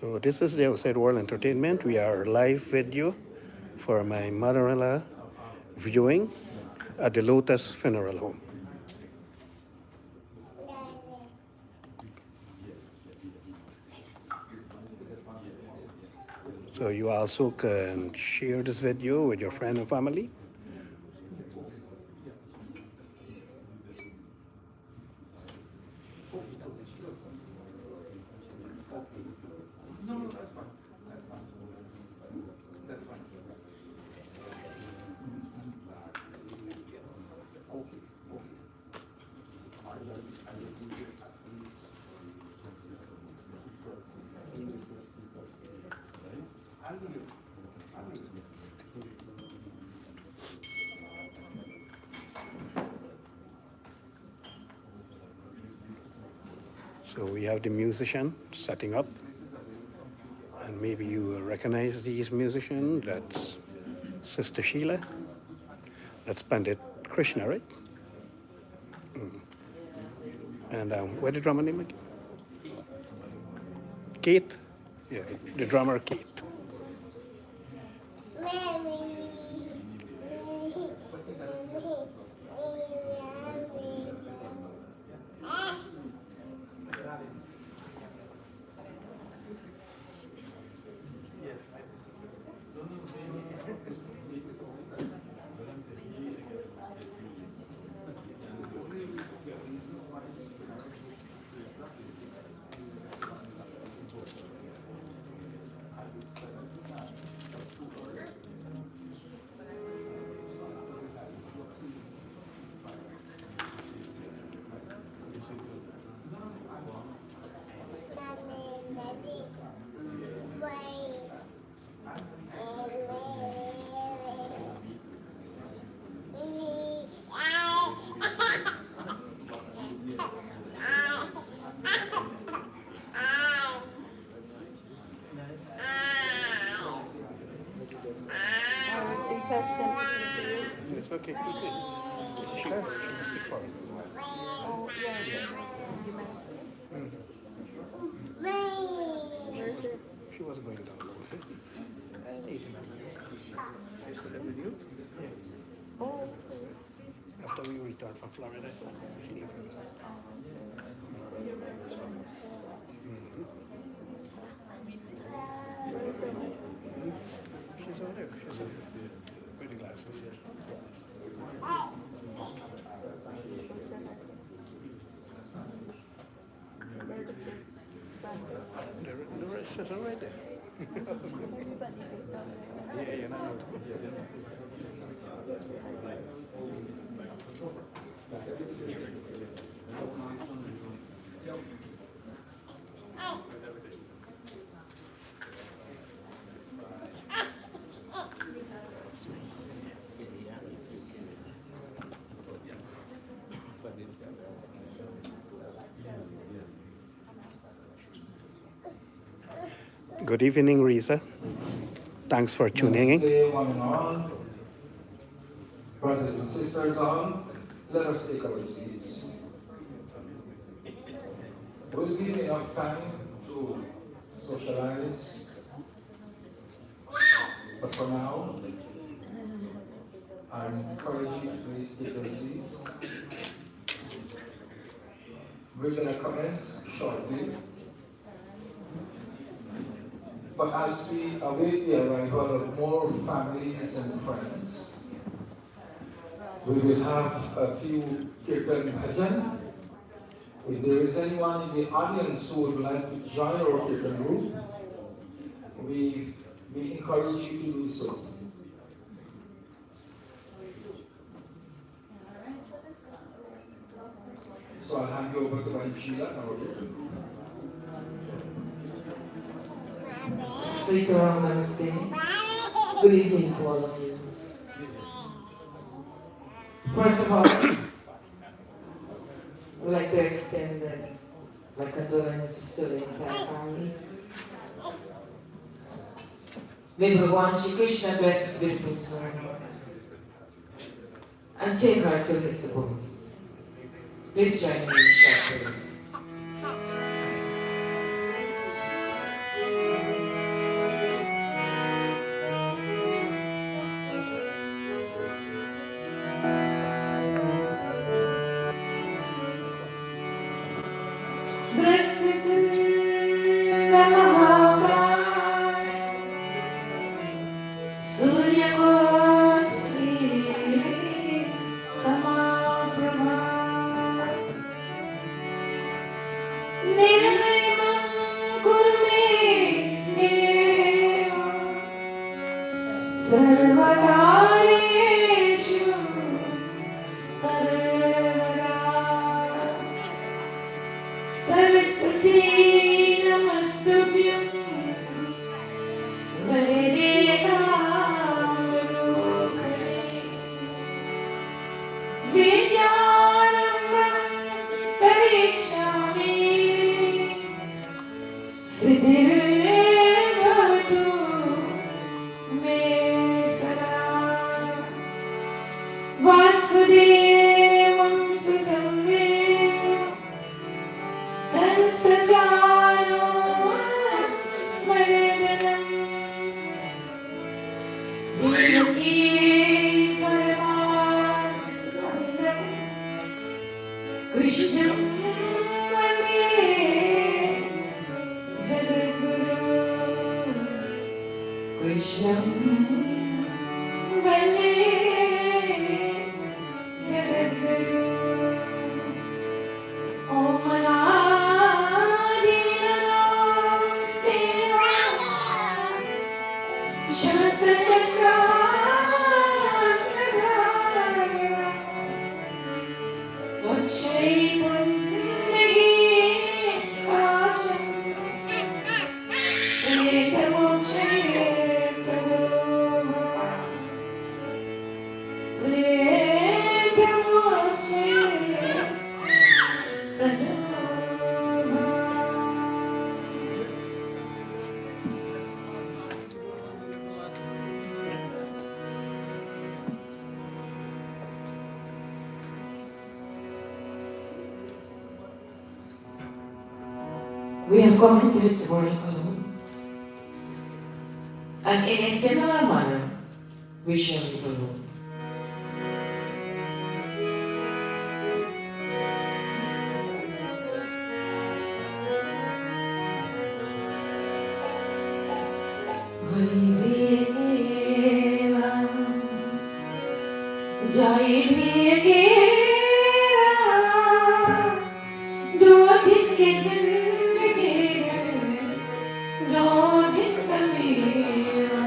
So this is the Outside World Entertainment. We are live video for my mother-in-law viewing at the Lotus Funeral Home. So you also can share this video with your friend and family. So we have the musician setting up, and maybe you will recognize these musicians. That's Sister Sheila. That's Pandit Krishna, right? And what's the drummer name again? Kate? Yeah, the drummer Kate. It's okay. She was sick for it. Oh, yeah. You mentioned it. She was going down the road. I said that with you? Yeah. Oh, After we returned from Florida, she came first. She's over there. She's with the glasses. The rest is all right there. Yeah, you know. Good evening, Risa. Thanks for tuning in. Namaste, one and all. Brothers and sisters all, let us take our seats. We'll give enough time to socialize. But for now, I encourage you to please take your seats. We're going to commence shortly. But as we await the arrival of more families and friends, we will have a few Kirtan bhajan. If there is anyone in the audience who would like to join our Kirtan group, we encourage you to do so. So I'll hand you over to my Sheila, our Kirtan group. Sweet Namaste. Good evening to all of you. First of all, I'd like to extend my condolence to the entire family. May Bhagavan Shri Krishna bless this beautiful soul and take her to his abode. Please join me in short prayer. निर्ममं कुरु मे देव सर्वकार्येषु सर्वदा सरस्वती नमस्तुभ्यं वरदे कामरूपिणे विद्यारम्भं करिष्यामि सिद्धिर्भवतु मे सदा वासुदेवं सुतं देवं कंसचाणूरमर्दनं देवकी परमानन्दं कृष्णं वन्दे जगद्गुरुं कृष्णं वन्दे जगद्गुरुं ॐ अनादिनमो देवाय शतचक्रान्तधारय अक्षयपुण्डरीकाक्षं प्रेतमोक्षये प्रदो भव प्रेतमोक्षये प्रदो भव We have come into this world alone, and in a similar manner, we shall live alone. Jai दो दिन की जिंदगी दो दिन का मेरा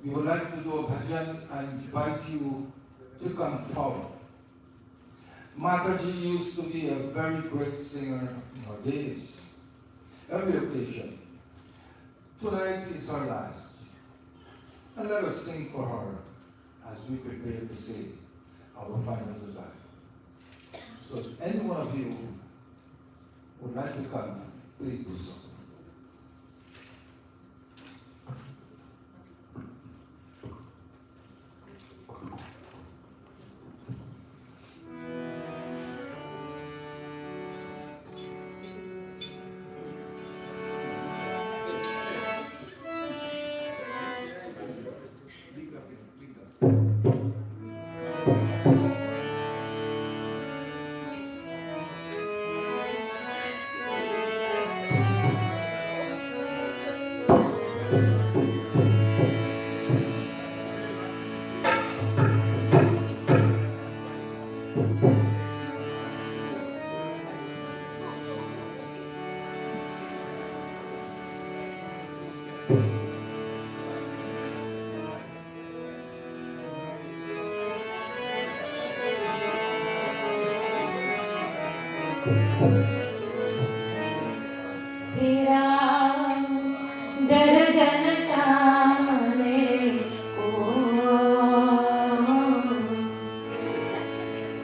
we would like to do a bhajan and invite you to come forward. Mataji used to be a very great singer in her days, every occasion. Tonight is her last, and let us sing for her as we prepare to say our final goodbye. So if any one of you would like to come, please do so. तेरा दर्द न जाने को,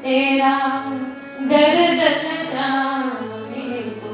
तेरा दर्द न जाने को,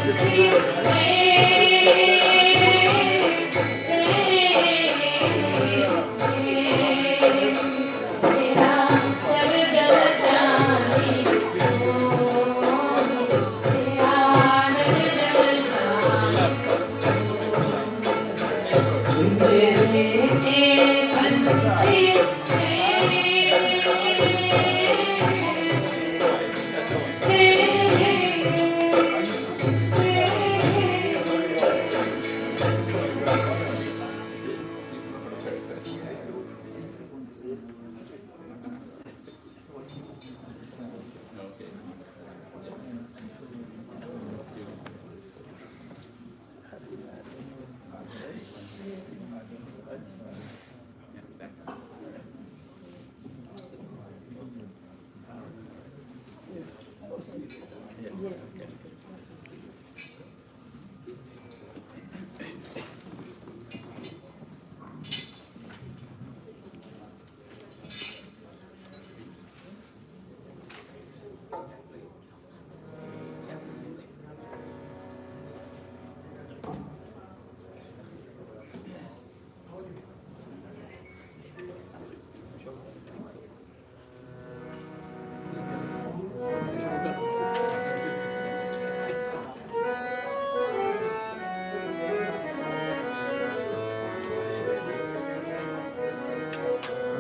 We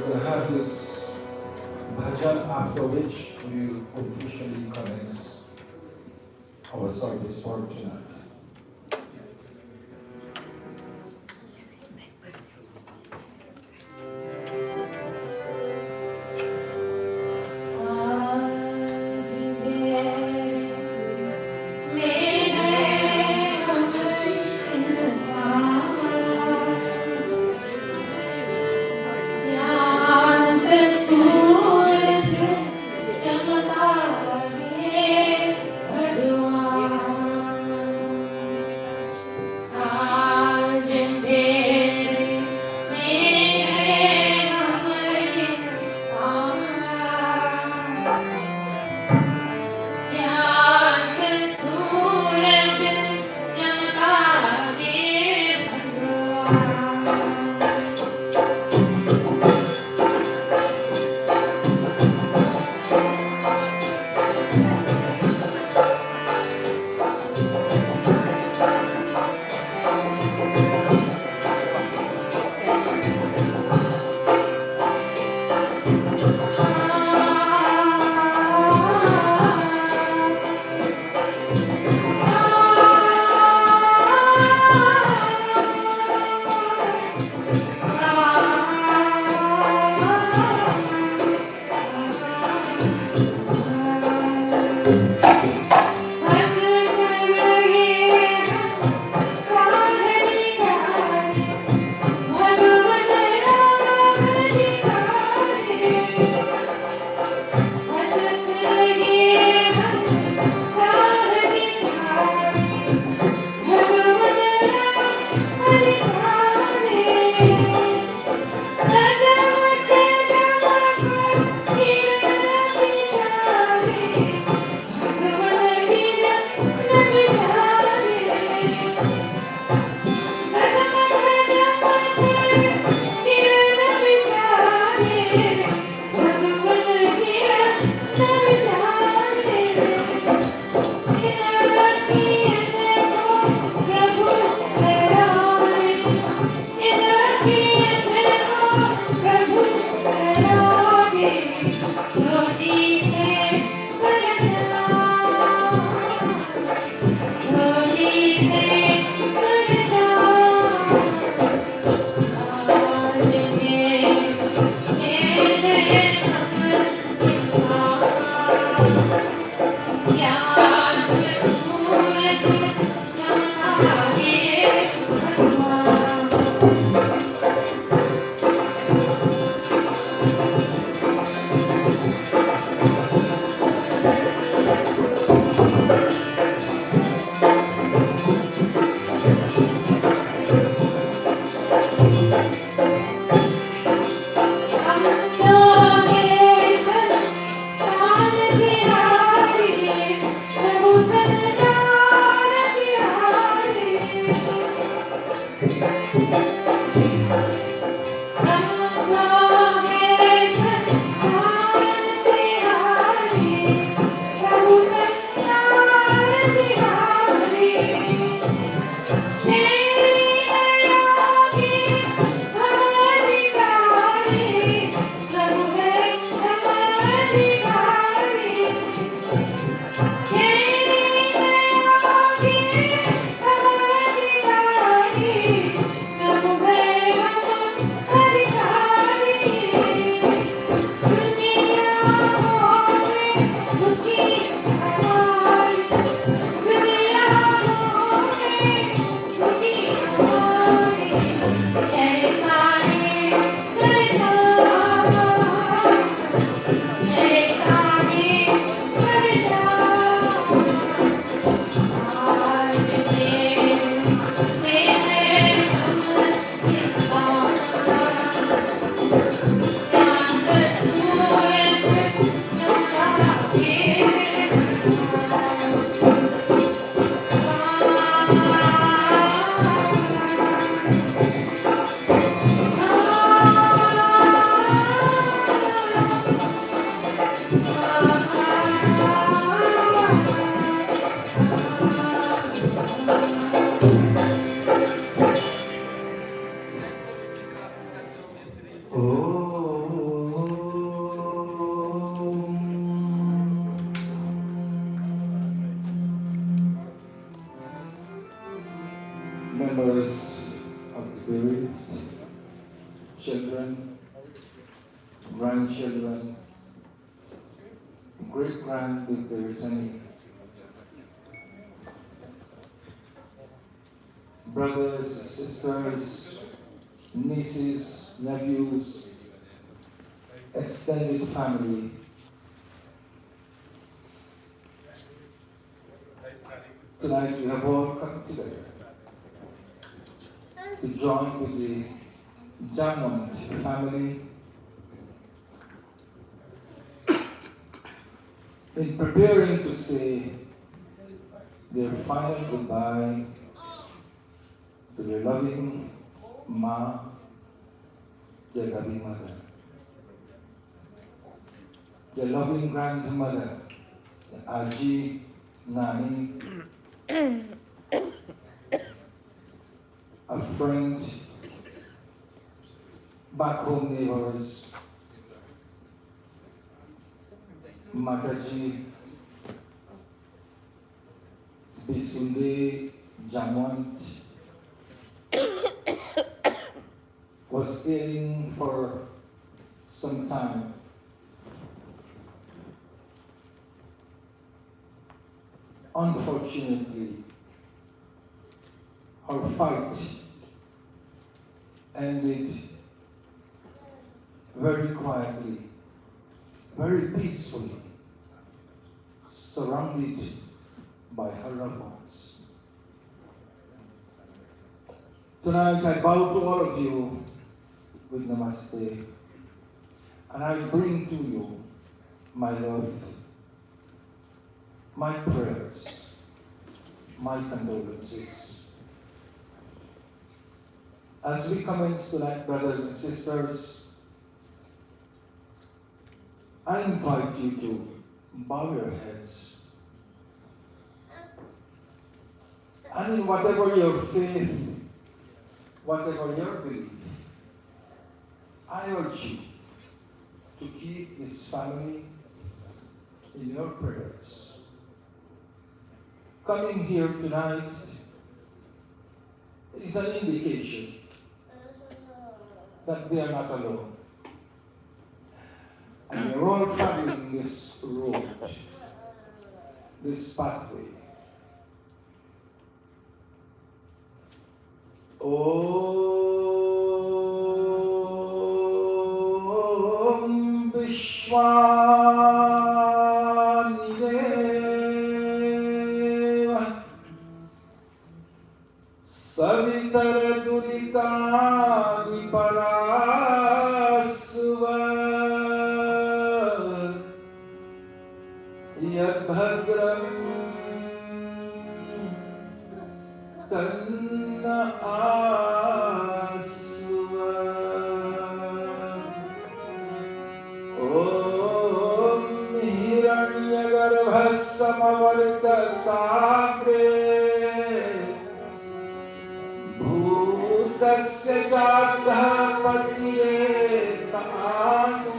will have this bhajan after which we officially commence our service for tonight. Members of the bereaved, children, grandchildren, great-grand if there is any, brothers, sisters, nieces, nephews, extended family. Tonight we have all come together to join with the Jamwant family in preparing to say their final goodbye to their loving Ma, their loving mother, their loving grandmother, Aji, Nani, a friend, back home neighbors, Mataji, Bisunde, Jamwant, was ailing for some time. Unfortunately, her fight ended very quietly, very peacefully, surrounded by her loved ones. Tonight I bow to all of you with namaste, and I bring to you my love, my prayers, my condolences. As we commence tonight, brothers and sisters, I invite you to bow your heads. And in whatever your faith, whatever your belief, I urge you to keep this family in your prayers. Coming here tonight is an indication that they are not alone. And we're all traveling this road, this pathway. Om Vishwanideva Savitara Duritani Parasva Yadbhadram Tanna समवर्तताग्रे भूतस्य जातः पतिरेक आसीत्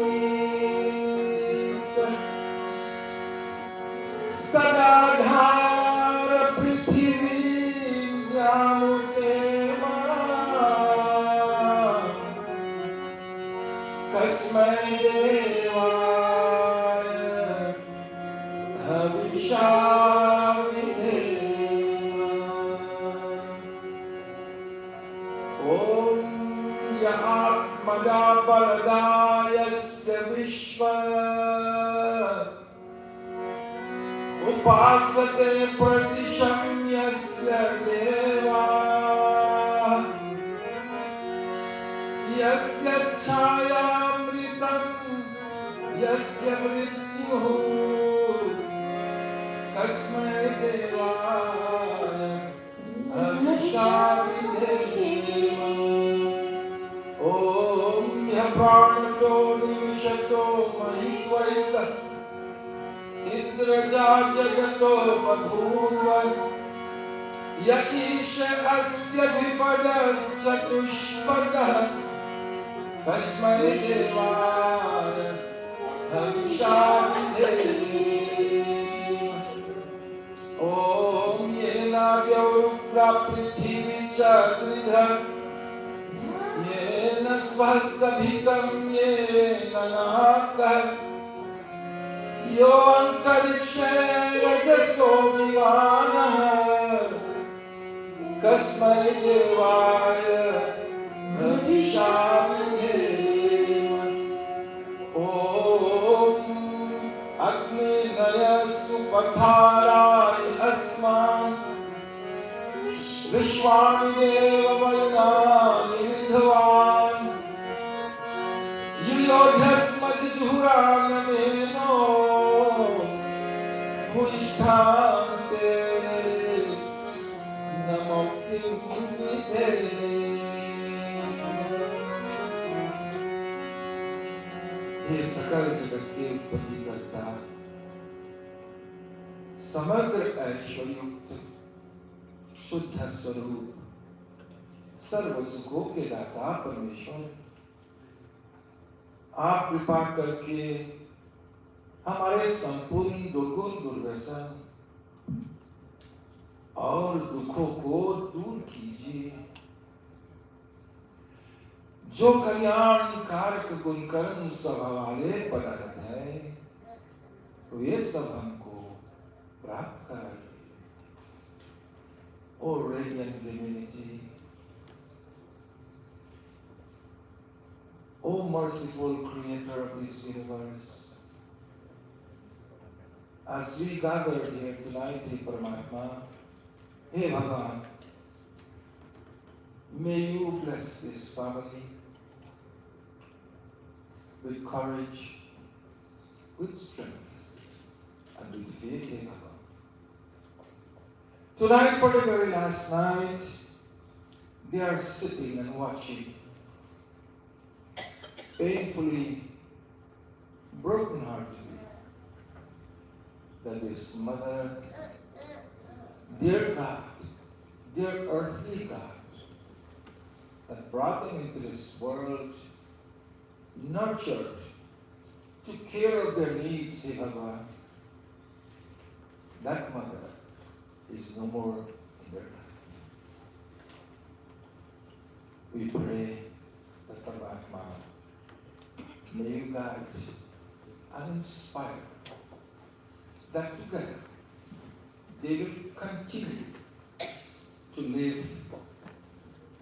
सदाधार पृथिवीं कस्मै देवाय हविषा विधेम। ॐ य आत्मदा परदायस्य विश्व उपासते प्रसिशं यस्य देवा यस्य छायामृतं यस्य मृत्युः कस्मै देवाय हविषा विधेम। ॐ यः प्राणतो निविशतो महीत्वैकः इन्द्रजा जगतो बभूव य ईश अस्य विपदश्चतुष्पदः कस्मै देवाय हविषा विधेम। ॐ येनाव्यवृक्ता पृथिवी च दृढा येन स्वस्तभितं येन नाकः यो अन्तरिक्षे रजसो विमानः कस्मै देवाय हविषा विधेम। ॐ अग्निनय सुपथाराय अस्मान् विश्वानि देव वैनानि विद्वान् युयोध्यस्मज्जुहुरानमेनो भूयिष्ठान्ते न मुक्तिं विधेम। हे सकल जगत के उत्पत्ति करता समग्र ऐश्वर्युक्त शुद्ध स्वरूप सर्व सुखों के दाता परमेश्वर, आप कृपा करके हमारे संपूर्ण दुर्गुण दुर्व्यसन और दुखों को दूर कीजिए। जो कल्याण कारक गुणकर्म स्वभाव वाले पदार्थ है वे सब हमको प्राप्त कराइए। ओ radiant divinity, O merciful creator of this universe, as we gather here tonight, He Paramatma, Hey Bhagavan, may you bless this family with courage, with strength, and with faith, Hey Bhagavan. Tonight, for the very last night, they are sitting and watching, painfully, broken-heartedly, that his mother, their God, their earthly God, that brought them into this world, nurtured, took care of their needs, Hey Bhagavan, that mother is no more in their life. We pray that Paramatma, may you guide and inspire that together they will continue to live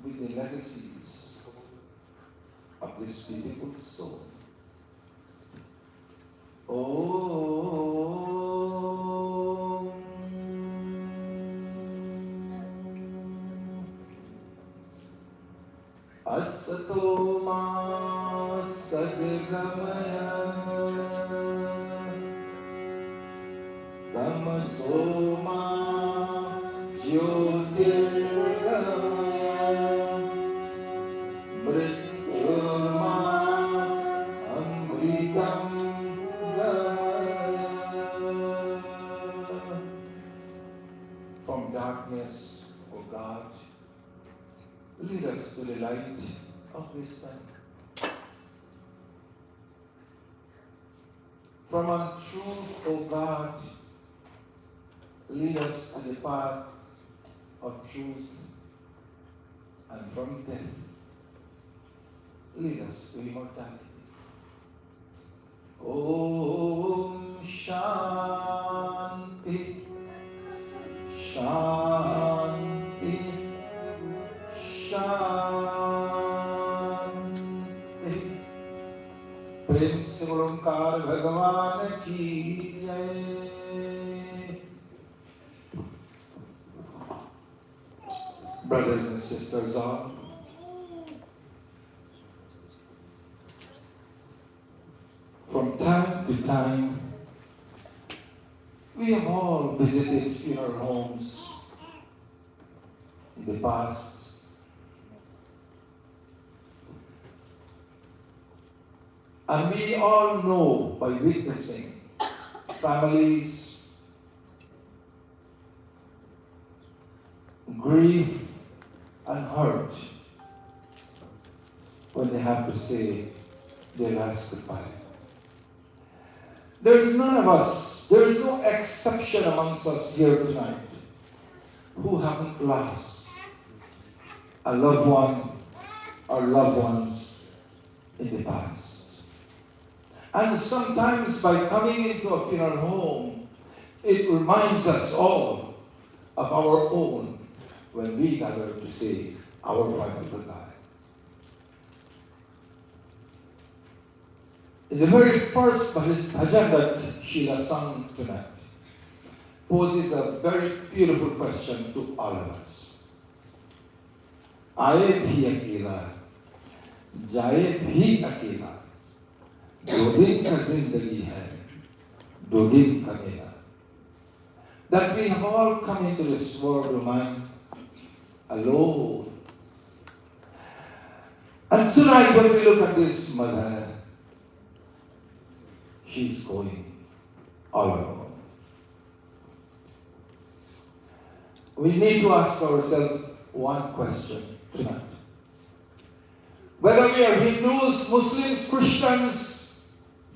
with the legacies of this beautiful soul. Asato ma sadgamaya tamaso ma jyotirgamaya mrityurma amritam gamaya. darkness, O God, lead us to the light of wisdom. From untruth, O God, lead us to the path of truth, and from death, lead us to immortality. Om Shanti, Shanti, Shanti. प्रेम से ओंकार भगवान की जय. Brothers and sisters all, from time to time, we have all visited funeral homes in the past. And we all know by witnessing families grieve and hurt when they have to say their last goodbye. There is none of us, there is no exception amongst us here tonight who haven't lost a loved one or loved ones in the past. And sometimes by coming into a funeral home, it reminds us all of our own when we gather to say our final goodbye. In the very first bhajan that Sheila sung tonight poses a very beautiful question to all of us. Aaye bhi akela, jaye bhi akela. दो दिन का जिंदगी है, दो दिन का मेला. That we have all come into this world of mine alone. And tonight when we look at this mother, she's going all alone. We need to ask ourselves one question tonight. Whether we are Hindus, Muslims, Christians,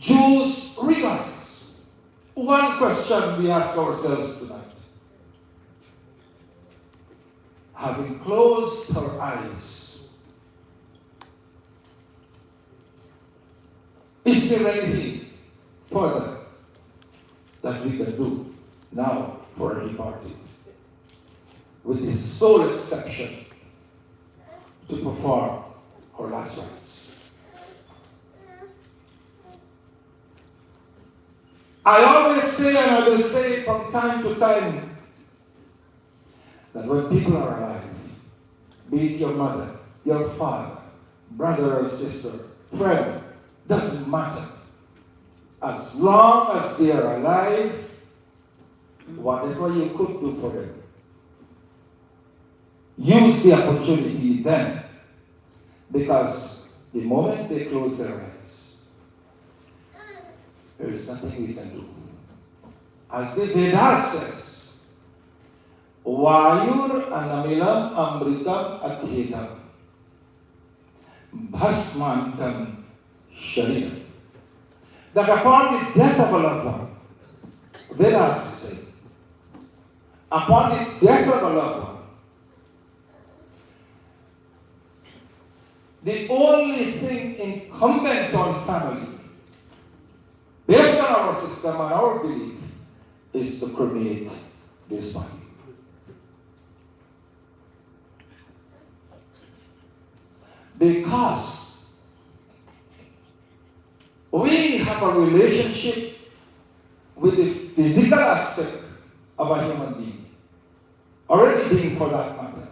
Jews, regardless, one question we ask ourselves tonight. Having closed our eyes, is there anything further that we can do now for our departed? With the sole exception to perform our last rites. I always say, and I will say from time to time, that when people are alive, be it your mother, your father, brother or sister, friend, doesn't matter. As long as they are alive, whatever you could do for them, use the opportunity then, because the moment they close their eyes, there is nothing we can do. As the Vedas says, Vayur anamilam amritam adhetam bhasmantam shariram. That upon the death of a loved one, Vedas say, upon the death of a loved one, the only thing incumbent on family, based on our system and our belief, is to cremate this body. Because we have a relationship with the physical aspect of a human being, already being for that matter.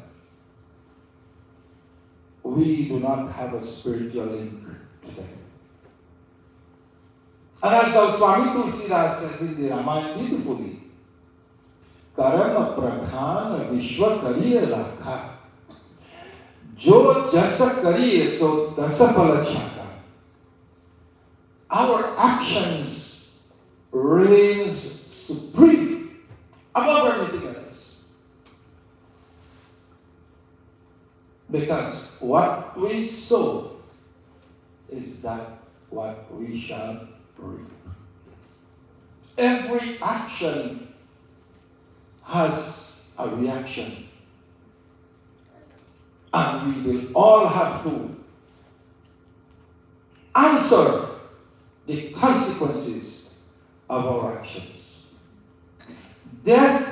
We do not have a spiritual link to them. And as the Swami Tulsidas says in the Ramayana beautifully, Karama Pradhana Vishwa Kariye Lakha, Jo Jasa Kariye So Dasa Palachaka. Our actions reigns supreme above everything else. Because what we sow is that what we shall reap. Every action has a reaction. And we will all have to answer the consequences of our actions. Death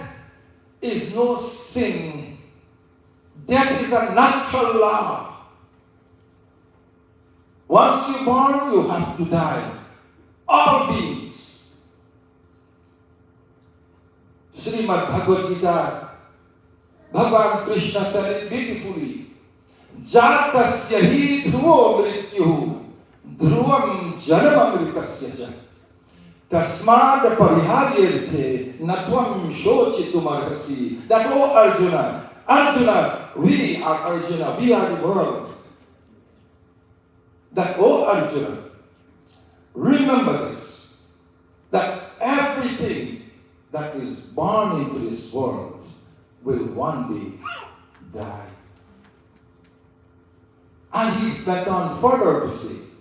is no sin. Death is a natural law. Once you're born, you have to die. All beings. Srimad Bhagavad Gita, Bhagavan Krishna said it beautifully. Jatasya hi dhruvo mrityuhu dhruvam janamamritasya ja tasmad pariharyarthe natvam shochitumarhasi. That, oh Arjuna, Arjuna, we are Arjuna, we are the world. That, oh Arjuna, remember this, that everything that is born into this world will one day die. And he went on further to say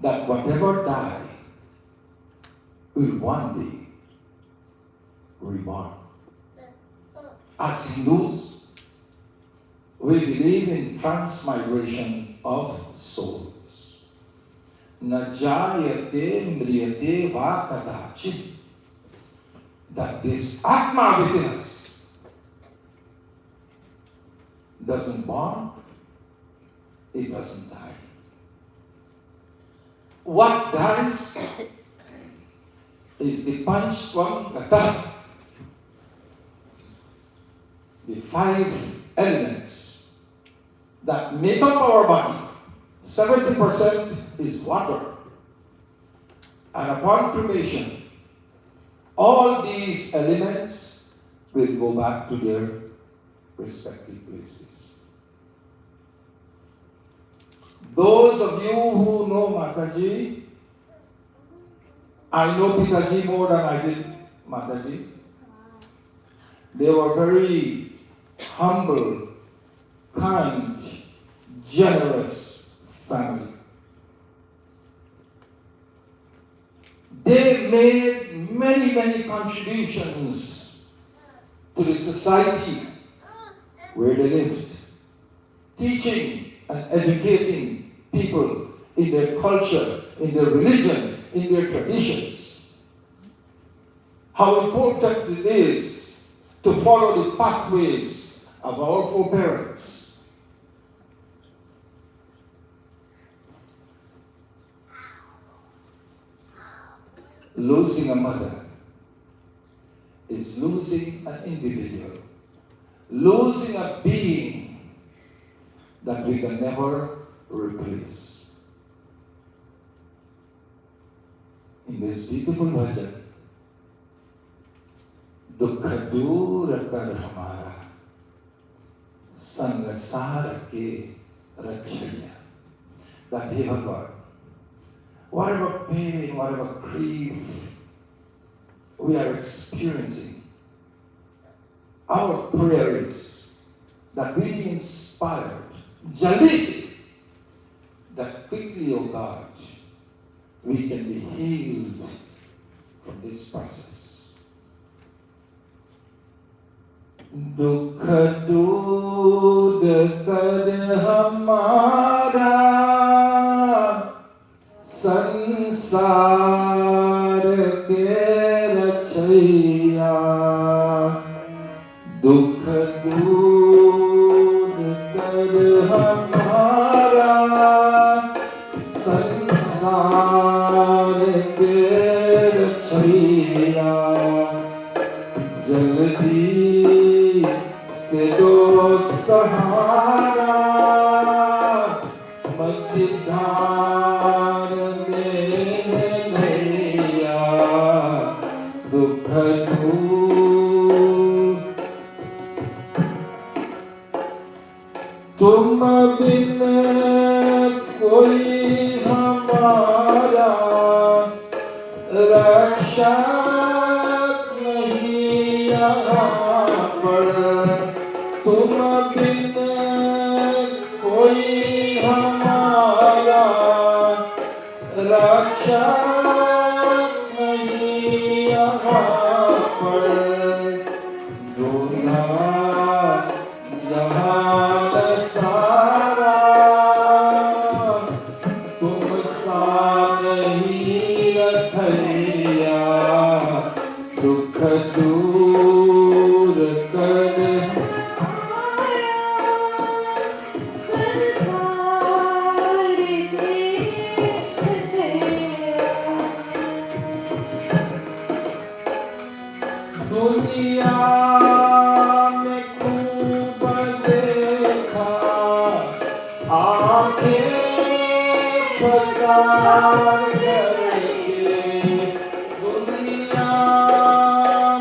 that whatever die will one day reborn. As Hindus, we believe in transmigration of souls. Na jayate mriyate va kadachit. That this Atma within us doesn't born, it doesn't die. What dies is the Panchvam Gata, the 5 elements that make up our body. 70% is water. And upon cremation, all these elements will go back to their respective places. Those of you who know Mataji, I know Pitaji more than I did Mataji. They were very humble, kind, generous family. They made many, many contributions to the society where they lived, teaching and educating people in their culture, in their religion, in their traditions. How important it is to follow the pathways of our foreparents. Losing a mother is losing an individual, losing a being that we can never replace. In this beautiful bhajan, Dukha dur kar hamara, sangasar ke rakshaya. That he Bhagavan, whatever pain, whatever grief we are experiencing, our prayer is that we be inspired, jalisi, that quickly, O God, we can be healed from this process. Dukha dood kar hamara, sansar ke rachaiya. Dukha dood kar hamara, sansar ke rachaiya. Jaldi se do sahara, मझधार में नैया दुख दूर तुम बिन कोई हमारा रक्षक नहीं यहाँ पर तुम बिन करके दुनिया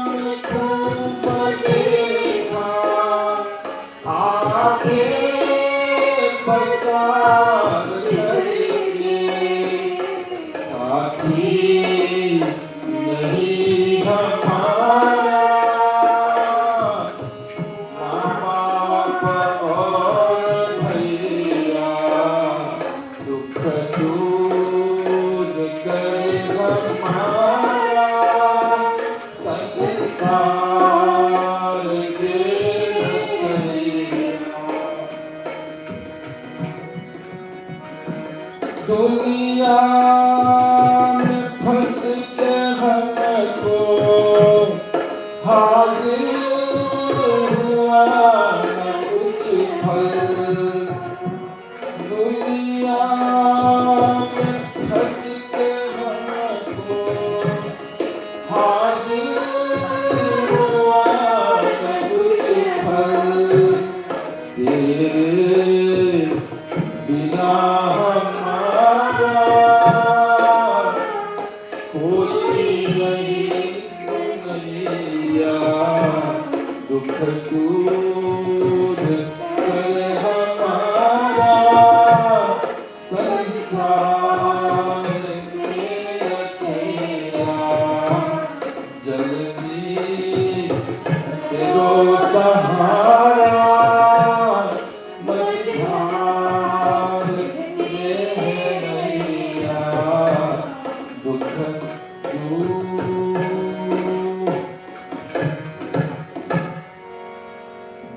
में खूब देखा आगे पसार करके साथी नहीं हमारा माँ बाप और भैया दुख दूर कर हमारा संसार दे दुनिया में फंस के हमको हासिल हुआ न कुछ फल दुनिया में फंस के हमको हासिल हुआ न कुछ फल तेरे बिना हमारा कोई नहीं सुनैया दुख दूर कर हमारा संसार के रचैया जल्दी से रो सहारा मझधार में नैया दुख दूर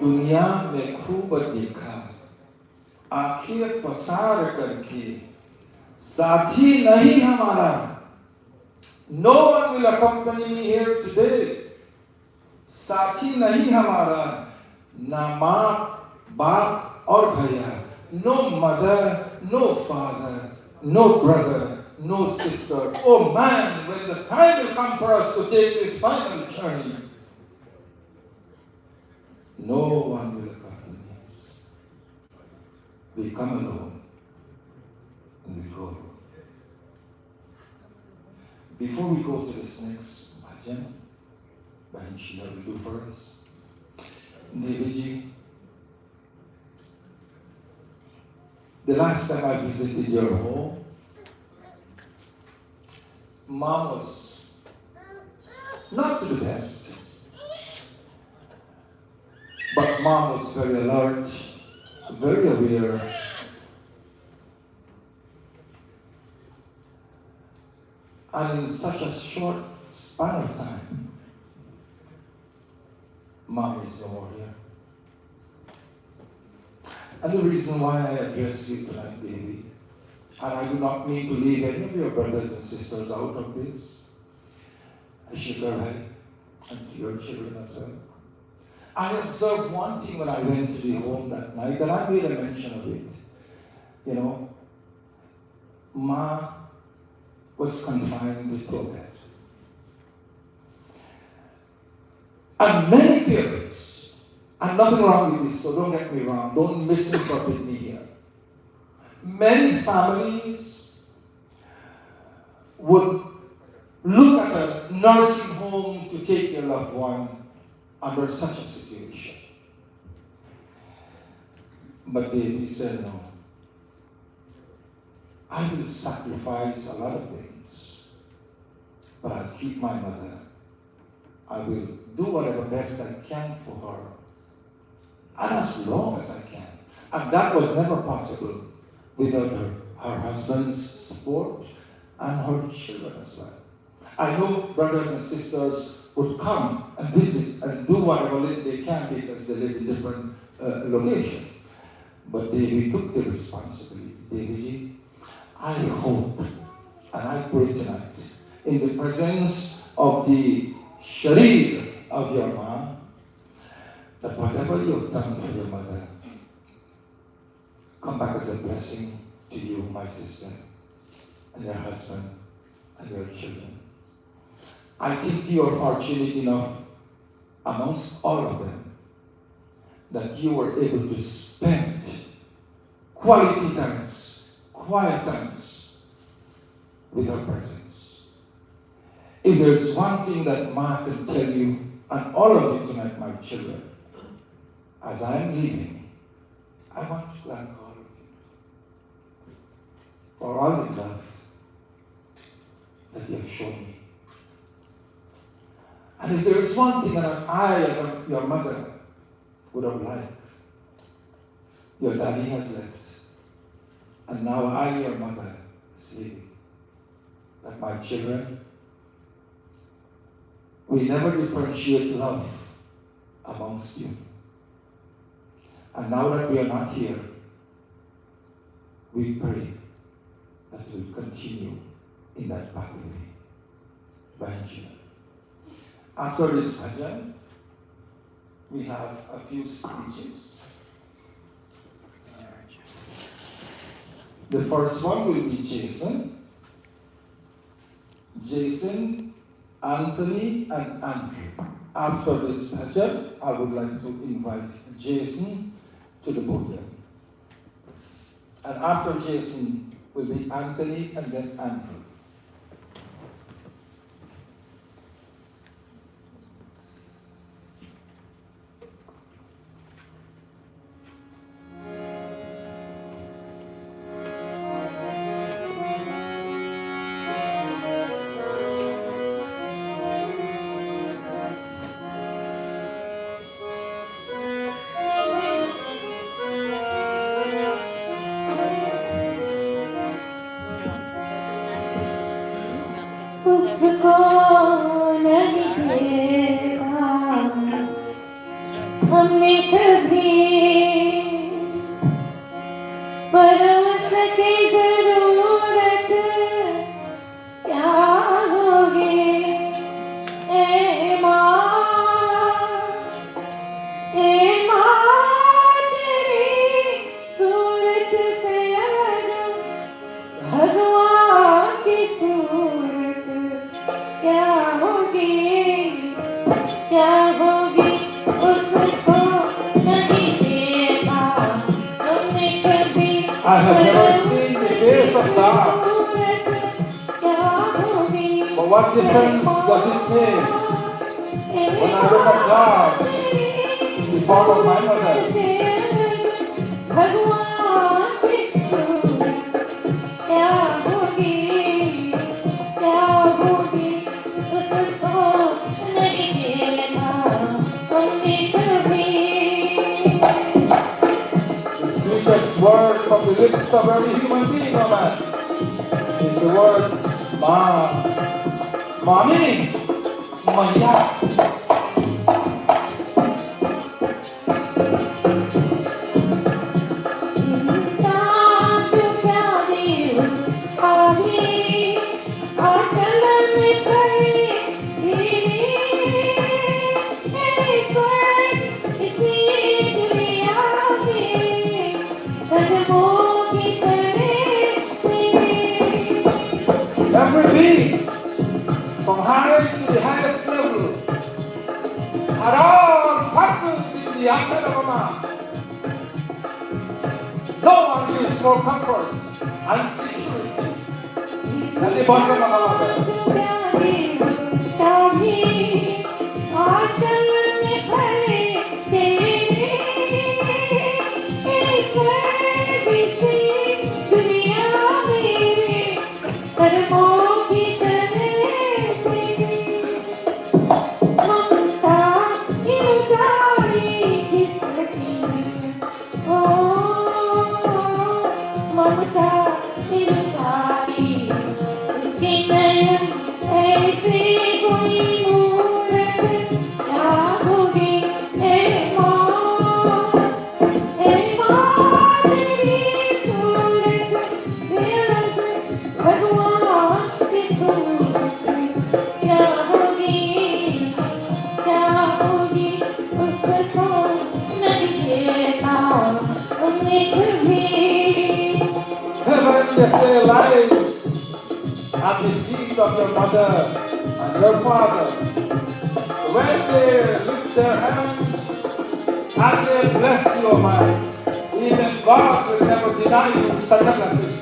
दुनिया में खूब देखा आखिर पसार करके साथी नहीं हमारा no one will accompany me here today साथी नहीं हमारा ना माँ बाप और भैया no mother no father no brother no sister oh man when the time will come for us to take this final journey no one will accompany us we come alone and we go alone before we go to this next bhajan Bhajan Sheila will do for us Devi the last time I visited your home, Mom was not to the best, but Mom was very alert, very aware, and in such a short span of time, Mom is no more here. And the reason why I address you tonight, baby, and I do not mean to leave any of your brothers and sisters out of this, I shook her head, and to your children as well. I observed one thing when I went to the home that night, and I made a mention of it. You know, Ma was confined to a bed. And many parents, and nothing wrong with this, so don't get me wrong, don't misinterpret me here. Many families would look at a nursing home to take their loved one under such a situation. But Devi said, no. I will sacrifice a lot of things, but I'll keep my mother. I will do whatever best I can for her. And as long as I can. And that was never possible without her husband's support and her children as well. I know brothers and sisters would come and visit and do whatever little they can because they live in different locations. But we took the responsibility. Devi, I hope and I pray tonight in the presence of the Sharir of your mom, that whatever you have done for your mother, come back as a blessing to you, my sister, and your husband, and your children. I think you are fortunate enough amongst all of them that you were able to spend quality times, quiet times with her presence. If there's one thing that Ma can tell you, and all of you tonight, my children, as I'm leaving, I want to thank all of you for all the love that you have shown me. And if there is one thing that I, as your mother, would have liked, your daddy has left. And now I, your mother, is leaving. That my children, we never differentiate love amongst you. And now that we are not here, we pray that we will continue in that pathway. Benjamin. After this bhajan, we have a few speeches. The first one will be Jason. Jason, Anthony, and Andrew. After this bhajan, I would like to invite Jason to the podium. And after Jason will be Anthony and then Andrew. उसको नहीं देखा हमने कभी, पर उसकी जरूरत क्या होगी ए माँ तेरी सूरत से अलग भगवान की सूरत क्या होगी उसको नहीं देखा हमने कभी, I have never seen the face of God. क्या होगी But what difference does it make when I look at God in the form of my mother? भगवान की सूरत क्या होगी उसको नहीं देखा हमने कभी. The sweetest word from the lips of every human being, no man, is the word Ma. Mommy, Maya. इंसान जो क्या दिल आही आचलन में पड़ी ईश्वर इसी दुनिया में कदमों की तरह Every being, from highest to the highest level, are all factors in the action of a man. No one gives more comfort and security than the bosom of a mother. ममता निरुपारी उसके नयन ऐसे कोई मूरत क्या होगी ए माँ तेरी सूरत से अलग भगवान की सूरत क्या होगी उसको नहीं देखा हमने कभी. Heaven, they say, lies at the feet of your mother and your father. When they lift their hands and they bless you, O my, even God will never deny you such a blessing.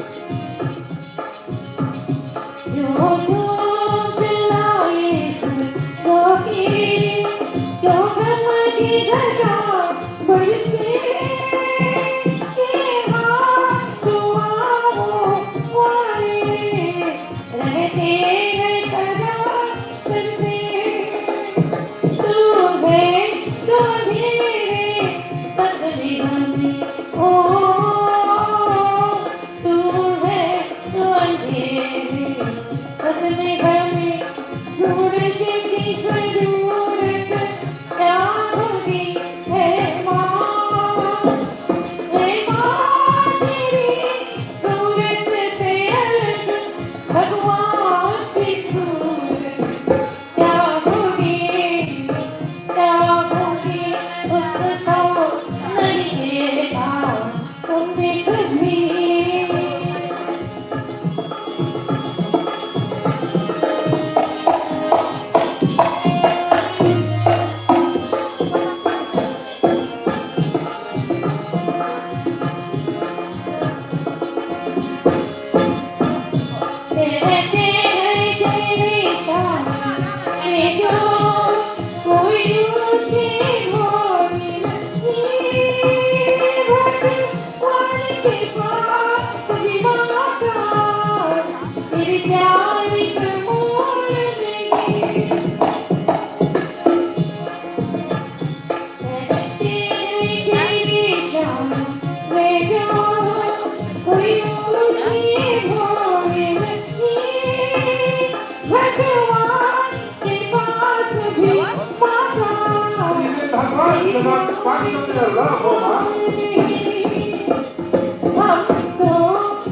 only could be. तेरे तेरे तेरे शान जो कोई ऊंची होनी नहीं भगवान के पास दीवाना तेरे प्यार का मोल नहीं तेरे तेरे शान जो कोई ऊंची होनी भगवान के पास भी माता Even Bhagwan cannot quantum their love, oh ma. हम तो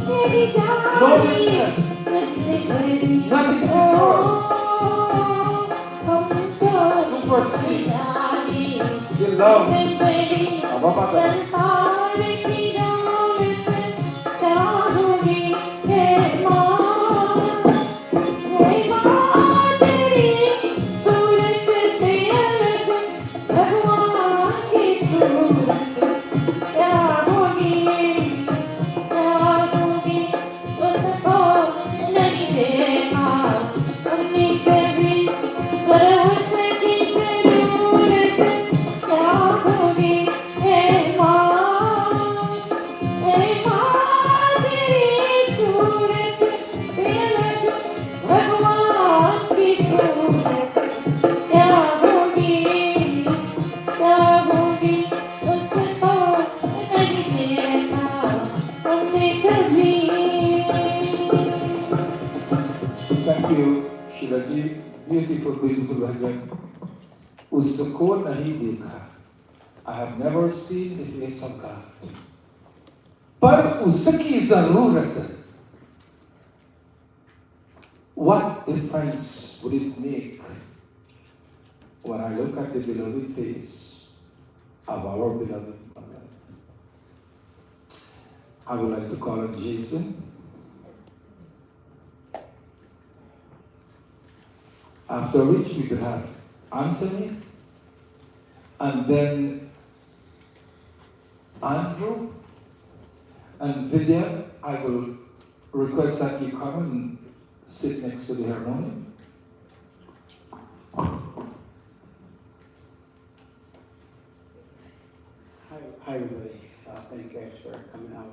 तेरी जान No business, nothing in this world हम तो supersedes जानी the love तेरी of a mother. संसार की दौलत चाहूंगी हे माँ तेरी सूरत से अलग भगवान की सूरत क्या होगी उसको नहीं देखा हमने कभी पर उसकी जरूरत क्या होगी हे माँ तेरी सूरत से अलग भगवान की सूरत क्या होगी उसको नहीं देखा हमने कभी Thank you, Shilaji. Beautiful, beautiful bhajan. उसको नहीं देखा. I have never seen the face of God. पर उसकी जरूरत. What difference would it make when I look at the beloved face of our beloved mother? I would like to call on Jason. After which we could have Anthony, and then Andrew, and Vidya. I will request that you come and sit next to the harmonium. Hi everybody. Thank you guys for coming out.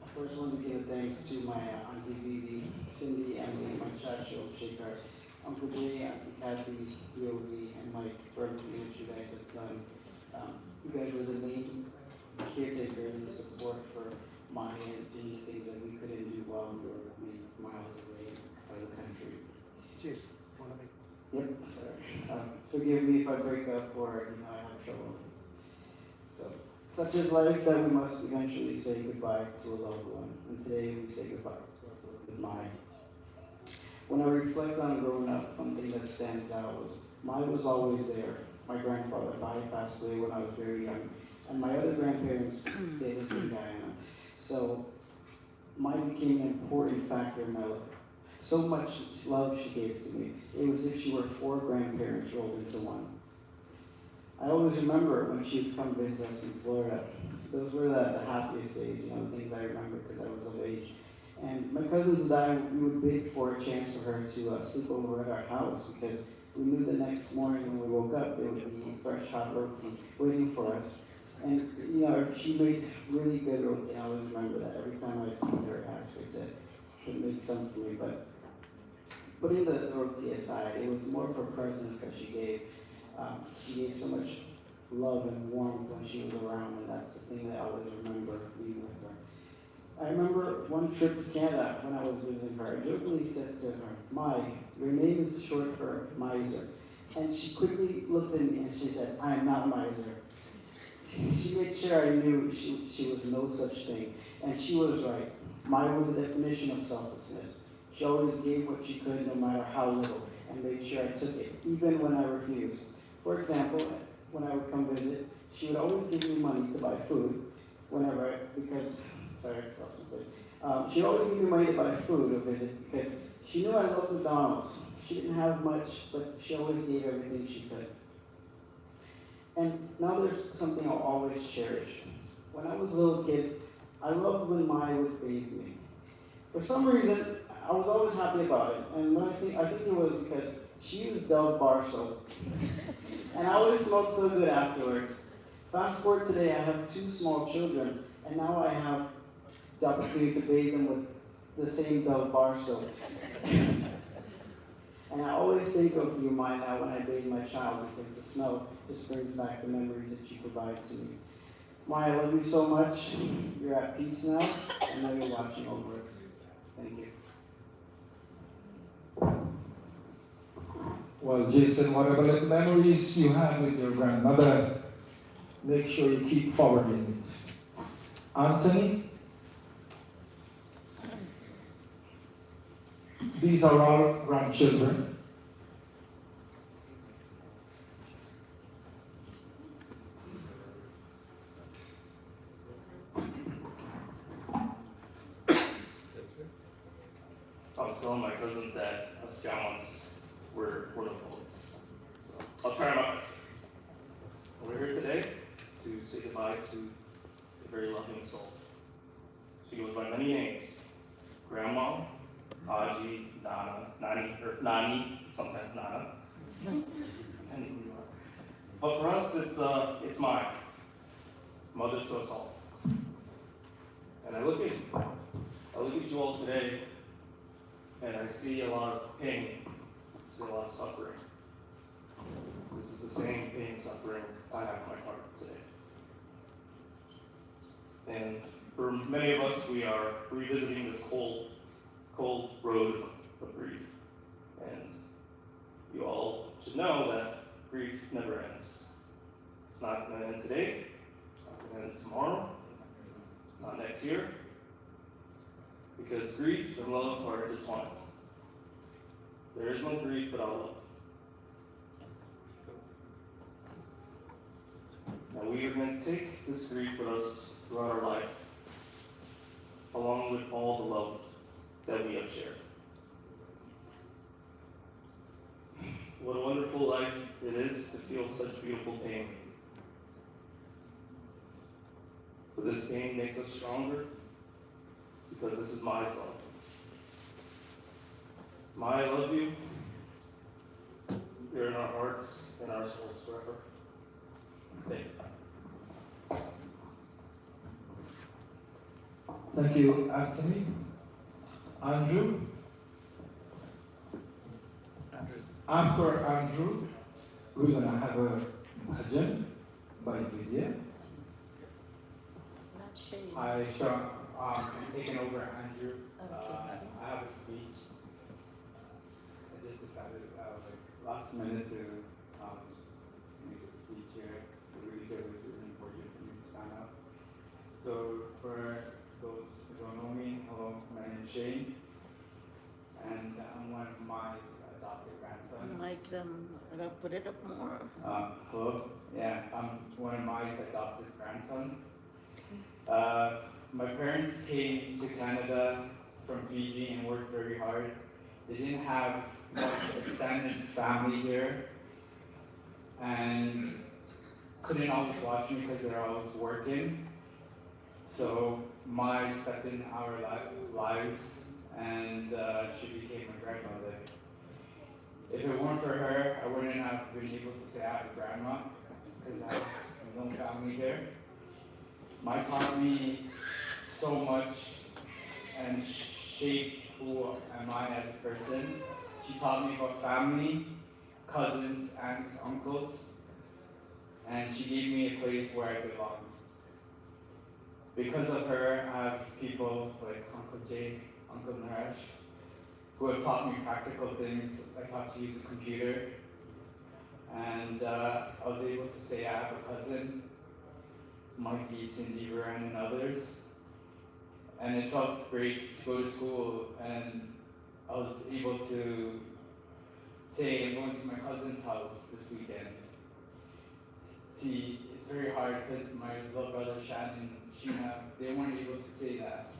I first want to give thanks to my Auntie Vivi, Cindy, Emily, my Chacho, Shaker, Uncle Jay, Auntie Kathy, Yogi, and Mike for everything that you guys have done. You guys were the main caretakers and support for Maya and doing the things that we couldn't do while we were many miles away out of the country. Cheers. Wanna make- Yep, sorry. Forgive me if I break up or, I have trouble. So, such is life that we must eventually say goodbye to a loved one. And today we say goodbye to our beloved Mai. When I reflect on growing up, one thing that stands out was Mai was always there. My grandfather, Mai, passed away when I was very young. And my other grandparents, they lived in Guyana. So, Mai became an important factor in my life. So much love she gave to me. It was as if she were 4 grandparents rolled into one. I always remember when she would come visit us in Florida. Those were the happiest days, the things I remember because I was of age. And my cousins and I, we would wait for a chance for her to sleep over at our house because we knew the next morning when we woke up, there would be fresh hot roti waiting for us. And, she made really good roti. I always remember that. Every time I'd seen her ask, I said, it makes sense to me. But putting the roti aside, it was more of her presence that she gave. She gave so much love and warmth when she was around, and that's the thing that I always remember being with her. I remember one trip to Canada when I was visiting her. I jokingly said to her, Mai, your name is short for miser. And she quickly looked at me and she said, I am not a miser. She made sure I knew she was no such thing. And she was right. Mai was the definition of selflessness. She always gave what she could no matter how little and made sure I took it, even when I refused. For example, when I would come visit, she would always give me money to buy food. whenever, because, sorry, I lost something. She'd always give me money to buy food or visit because she knew I loved McDonald's. She didn't have much, but she always gave everything she could. And now there's something I'll always cherish. When I was a little kid, I loved when Maya would bathe me. For some reason, I was always happy about it. And when I think it was because she used Dove bar soap. And I always smelled so good afterwards. Fast forward today, I have 2 small children, and now I have the opportunity to bathe them with the same Dove bar soap. And I always think of you, Maya, now when I bathe my child, because the smell just brings back the memories that you provide to me. Maya, I love you so much. You're at peace now. I know you're watching over us. Thank you. Well, Jason, whatever little memories you have with your grandmother, make sure you keep forwarding it. Anthony? These are all grandchildren. I was telling my cousins that us Jamwants were the poets. So I'll try my best. We're here today to say goodbye to a very loving soul. She goes by many names: Grandma, Aji, Nana, Nani, sometimes Nana. Depending who you are. But for us, it's mine, mother to us all. And I look at you all today, and I see a lot of pain, I see a lot of suffering. This is the same pain and suffering I have in my heart today. And for many of us, we are revisiting this cold road of grief. And you all should know that grief never ends. It's not going to end today, it's not going to end tomorrow, not next year, because grief and love are intertwined. There is no grief without love. And we are going to take this grief with us throughout our life, along with all the love that we have shared. What a wonderful life it is to feel such beautiful pain. But this pain makes us stronger, because this is my love. I love you. You're in our hearts and our souls forever. Thank you. Thank you, Anthony. Andrew? After Andrew, we're going to have a bhajan by Vidya. Not shade. Hi, so I'm taking over Andrew. I have a speech. I just decided last minute to make a speech here. I really feel it's really important for you to stand up. So for those who don't know me, hello, my name is Shane, and I'm one of my adopted grandsons. Like them, I'm gonna put it up more. Hello, yeah, I'm one of my adopted grandsons. My parents came to Canada from Fiji and worked very hard. They didn't have much extended family here and couldn't always watch me because they're always working. So Mai stepped in our lives and she became a grandmother. If it weren't for her, I wouldn't have been able to say I have a grandma because I have no family here. Mai taught me so much and shaped who am I as a person. She taught me about family, cousins, aunts, uncles, and she gave me a place where I belong. Because of her, I have people like Uncle Jay, Uncle Naresh, who have taught me practical things like how to use a computer. And I was able to say I have a cousin, Mikey, Cindy, Vern, and others. And it felt great to go to school, and I was able to say I'm going to my cousin's house this weekend. See, it's was very hard because my little brother Shannon, Sheena, they weren't able to say that.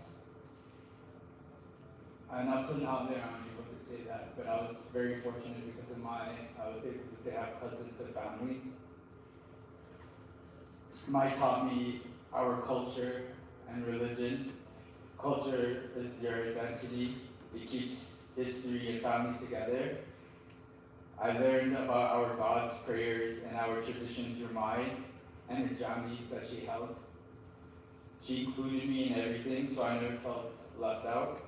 And up till now, they're unable to say that. But I was very fortunate because of I was able to say I have cousins and family. Mai taught me our culture and religion. Culture is your identity. It keeps history and family together. I learned about our God's prayers and our tradition through Mai and the jammies that she held. She included me in everything, so I never felt left out.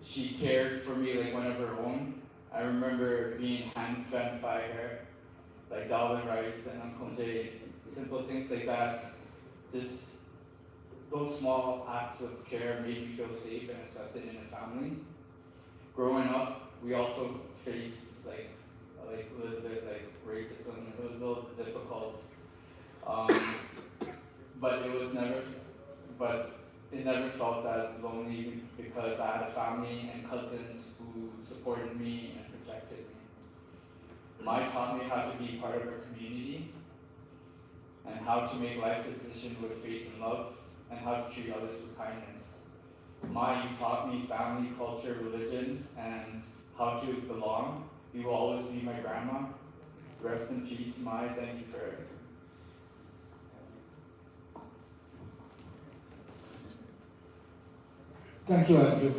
She cared for me like one of her own. I remember being hand-fed by her, like Dalvin Rice and Uncle Jay, simple things like that. Just those small acts of care made me feel safe and accepted in a family. Growing up, we also faced like a little bit like racism. It was a little difficult, but it never felt as lonely because I had a family and cousins who supported me and protected me. Mai taught me how to be part of a community and how to make life decisions with faith and love and how to treat others with kindness. Mai, you taught me family, culture, religion, and how to belong. You will always be my grandma. Rest in peace, Mai. Thank you for everything. Thank you, Andrew.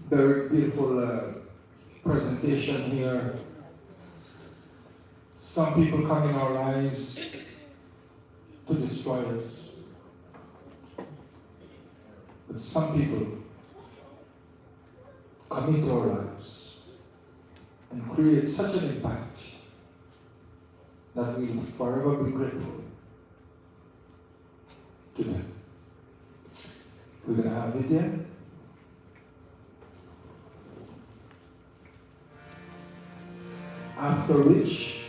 Very beautiful presentation here. Some people come in our lives to destroy us. But some people come into our lives and create such an impact that we will forever be grateful to them. We're going to have Vidya. After which,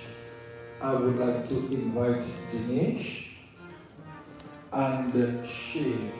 I would like to invite Dinesh and Shane.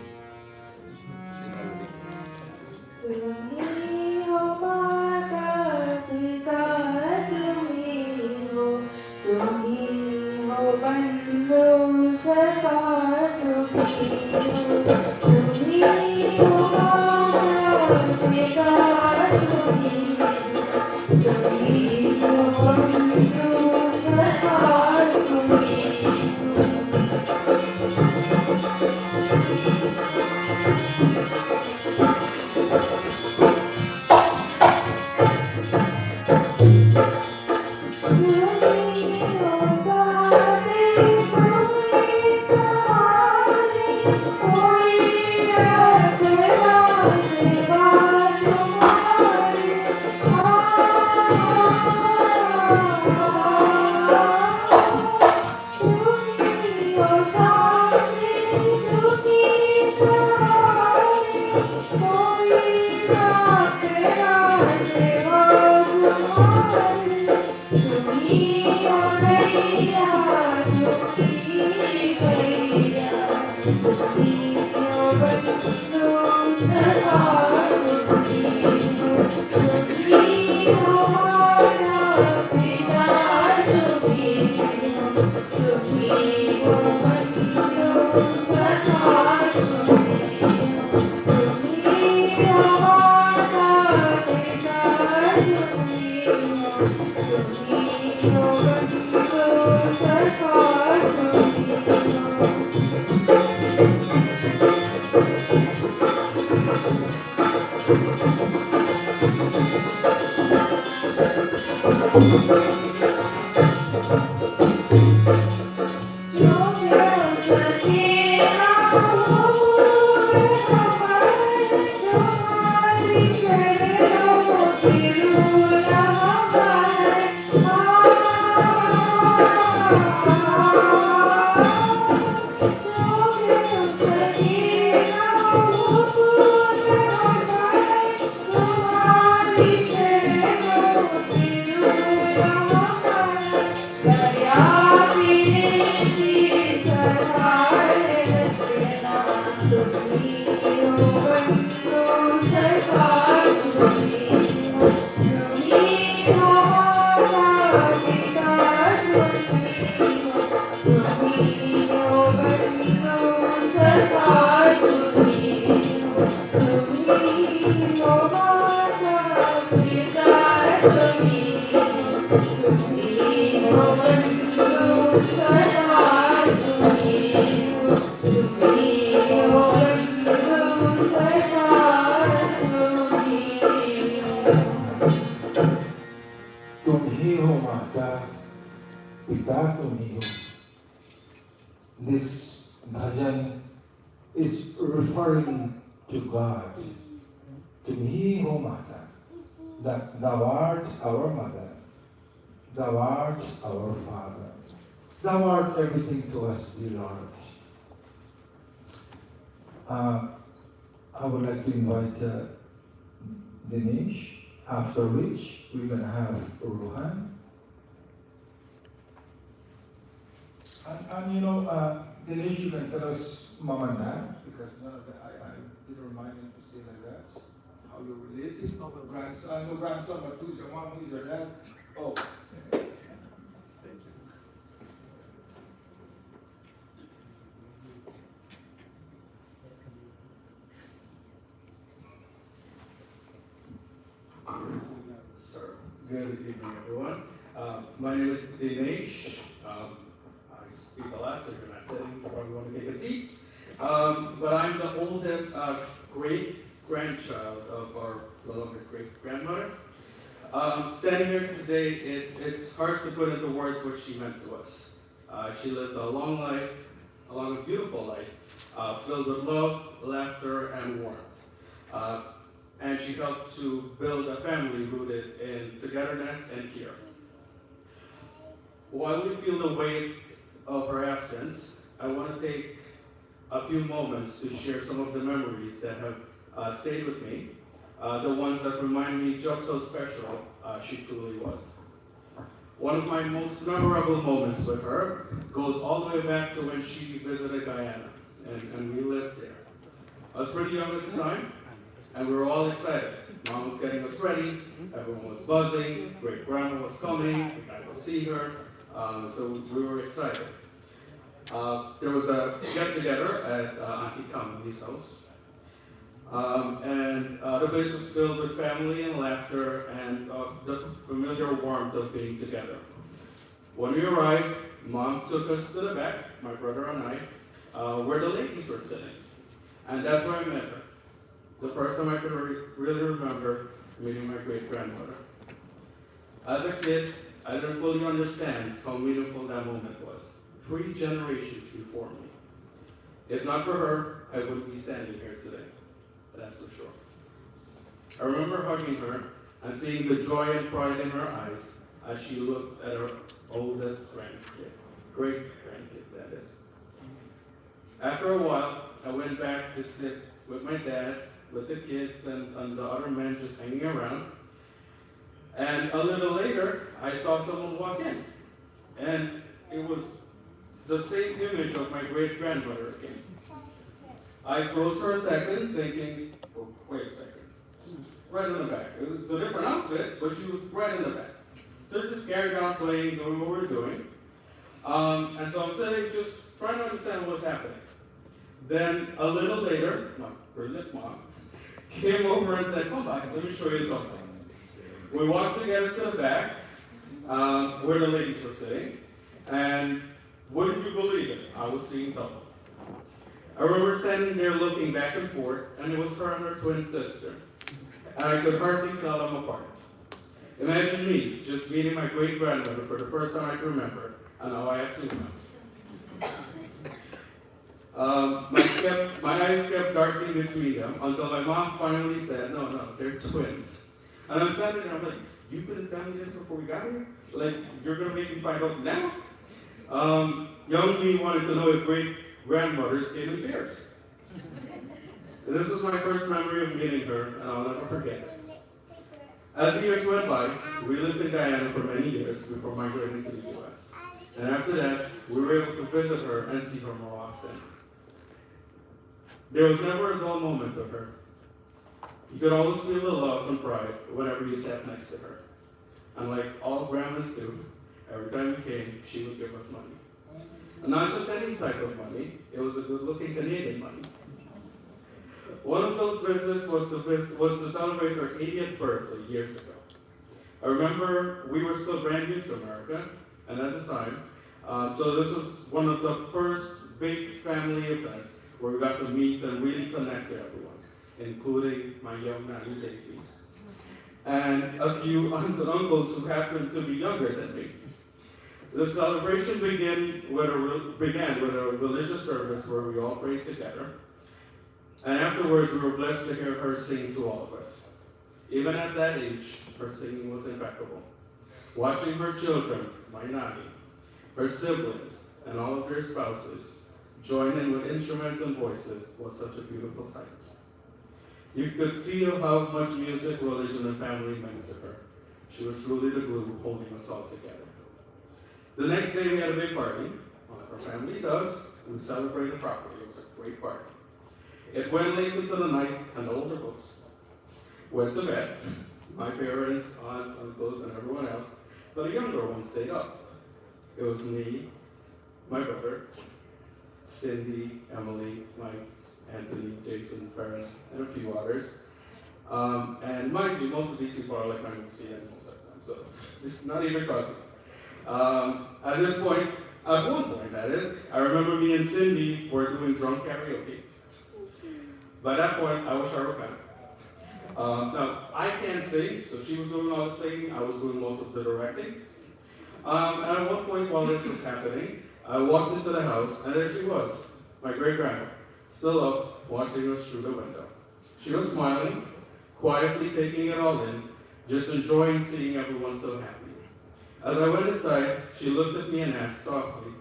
this bhajan is referring to God, to me, O Mata, that thou art our mother, thou art our father, thou art everything to us, dear Lord. I would like to invite Dinesh, after which we're going to have Ruhan. And you know, Dinesh, you can tell us mom and dad, because none of the, I didn't remind him to say like that. How you're related, grandson, I know grandson, but who's your mom, who's your dad? Oh. Sir. Good evening, everyone. My name is Dinesh. I speak a lot, so if you're not sitting, you probably want to take a seat. But I'm the oldest great-grandchild of our beloved great-grandmother. Standing here today, it's hard to put into words what she meant to us. She lived a long life, a long and beautiful life, filled with love, laughter, and warmth. And she helped to build a family rooted in togetherness and care. While we feel the weight of her absence, I want to take a few moments to share some of the memories that have stayed with me, the ones that remind me just how special she truly was. One of my most memorable moments with her goes all the way back to when she visited Guyana, and we lived there. I was pretty young at the time, and we were all excited. Mom was getting us ready, everyone was buzzing, great grandma was coming, we got to see her, so we were excited. There was a get-together at Auntie Kamali's house, and the place was filled with family and laughter and the familiar warmth of being together. When we arrived, Mom took us to the back, my brother and I, where the ladies were sitting, and that's where I met her. The first time I could really remember meeting my great-grandmother. As a kid, I didn't fully understand how meaningful that moment was. 3 generations before me. If not for her, I wouldn't be standing here today. That's for sure. I remember hugging her and seeing the joy and pride in her eyes as she looked at her oldest grandkid, great-grandkid, that is. After a while, I went back to sit with my dad, with the kids and the other men just hanging around. And a little later, I saw someone walk in. And it was the same image of my great-grandmother again. I froze for a second, thinking, oh, wait a second. She was right in the back. It was a different outfit, but she was right in the back. So we just carried on playing, doing what we were doing. And so I'm sitting, just trying to understand what's happening. Then a little later, my brilliant mom came over and said, come by, let me show you something. We walked together to the back, where the ladies were sitting, and wouldn't you believe it, I was seeing double. I remember standing there looking back and forth, and it was her and her twin sister. And I could hardly tell them apart. Imagine me just meeting my great-grandmother for the first time I can remember, and now I have 2 months. My eyes kept darkening between them until my mom finally said, no, they're twins. And I'm standing there, I'm like, you couldn't tell me this before we got here? Like, you're gonna make me find out now? Young me wanted to know if great-grandmothers came in pairs. This was my first memory of meeting her, and I'll never forget it. As the years went by, we lived in Guyana for many years before migrating to the US. And after that, we were able to visit her and see her more often. There was never a dull moment with her. You could always feel the love and pride whenever you sat next to her. And like all grandmas do, every time we came, she would give us money. And not just any type of money, it was a good-looking Canadian money. One of those visits was to celebrate her 80th birthday years ago. I remember we were still brand new to America, and at the time, so this was one of the first big family events where we got to meet and really connect to everyone, including my young nanny, Davey, and a few aunts and uncles who happened to be younger than me. The celebration began with a religious service where we all prayed together. And afterwards, we were blessed to hear her sing to all of us. Even at that age, her singing was impeccable. Watching her children, my nanny, her siblings, and all of their spouses join in with instruments and voices was such a beautiful sight. You could feel how much music, religion, and family meant to her. She was truly the glue holding us all together. The next day we had a big party. Like our family does, we celebrated properly. It was a great party. It went late into the night, and the older folks went to bed. My parents, aunts, uncles, and everyone else. But the younger ones stayed up. It was me, my brother, Cindy, Emily, Mike, Anthony, Jason, Farron, and a few others. And mind you, most of these people are like my see and most of the time, so it's not even cousins. At this point, at one point that is, I remember me and Cindy were doing drunk karaoke. By that point, I was Shahrukh Khan. Now, I can't sing, so she was doing all the singing, I was doing most of the directing. And at one point while this was happening, I walked into the house, and there she was, my great-grandma, still up, watching us through the window. She was smiling, quietly taking it all in, just enjoying seeing everyone so happy. As I went inside, she looked at me and asked softly,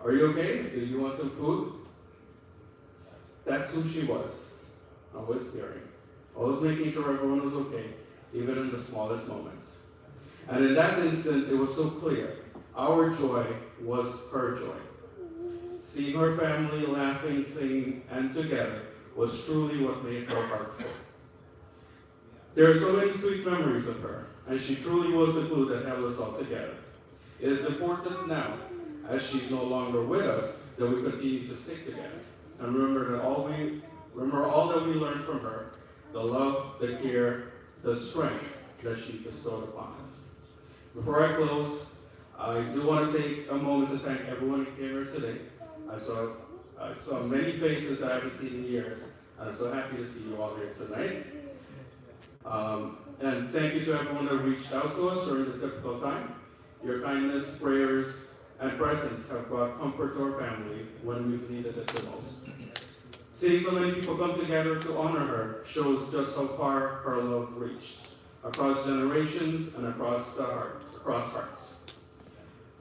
"Are you okay? Do you want some food?" That's who she was, always caring, always making sure everyone was okay, even in the smallest moments. And in that instant, it was so clear, our joy was her joy. Seeing her family laughing, singing, and together was truly what made her heart full. There are so many sweet memories of her, and she truly was the glue that held us all together. It is important now, as she's no longer with us, that we continue to stick together. And remember all that we learned from her, the love, the care, the strength that she bestowed upon us. Before I close, I do want to take a moment to thank everyone who came here today. I saw many faces that I haven't seen in years, and I'm so happy to see you all here tonight. And thank you to everyone that reached out to us during this difficult time. Your kindness, prayers, and presence have brought comfort to our family when we've needed it the most. Seeing so many people come together to honor her shows just how far her love reached, across generations and across hearts.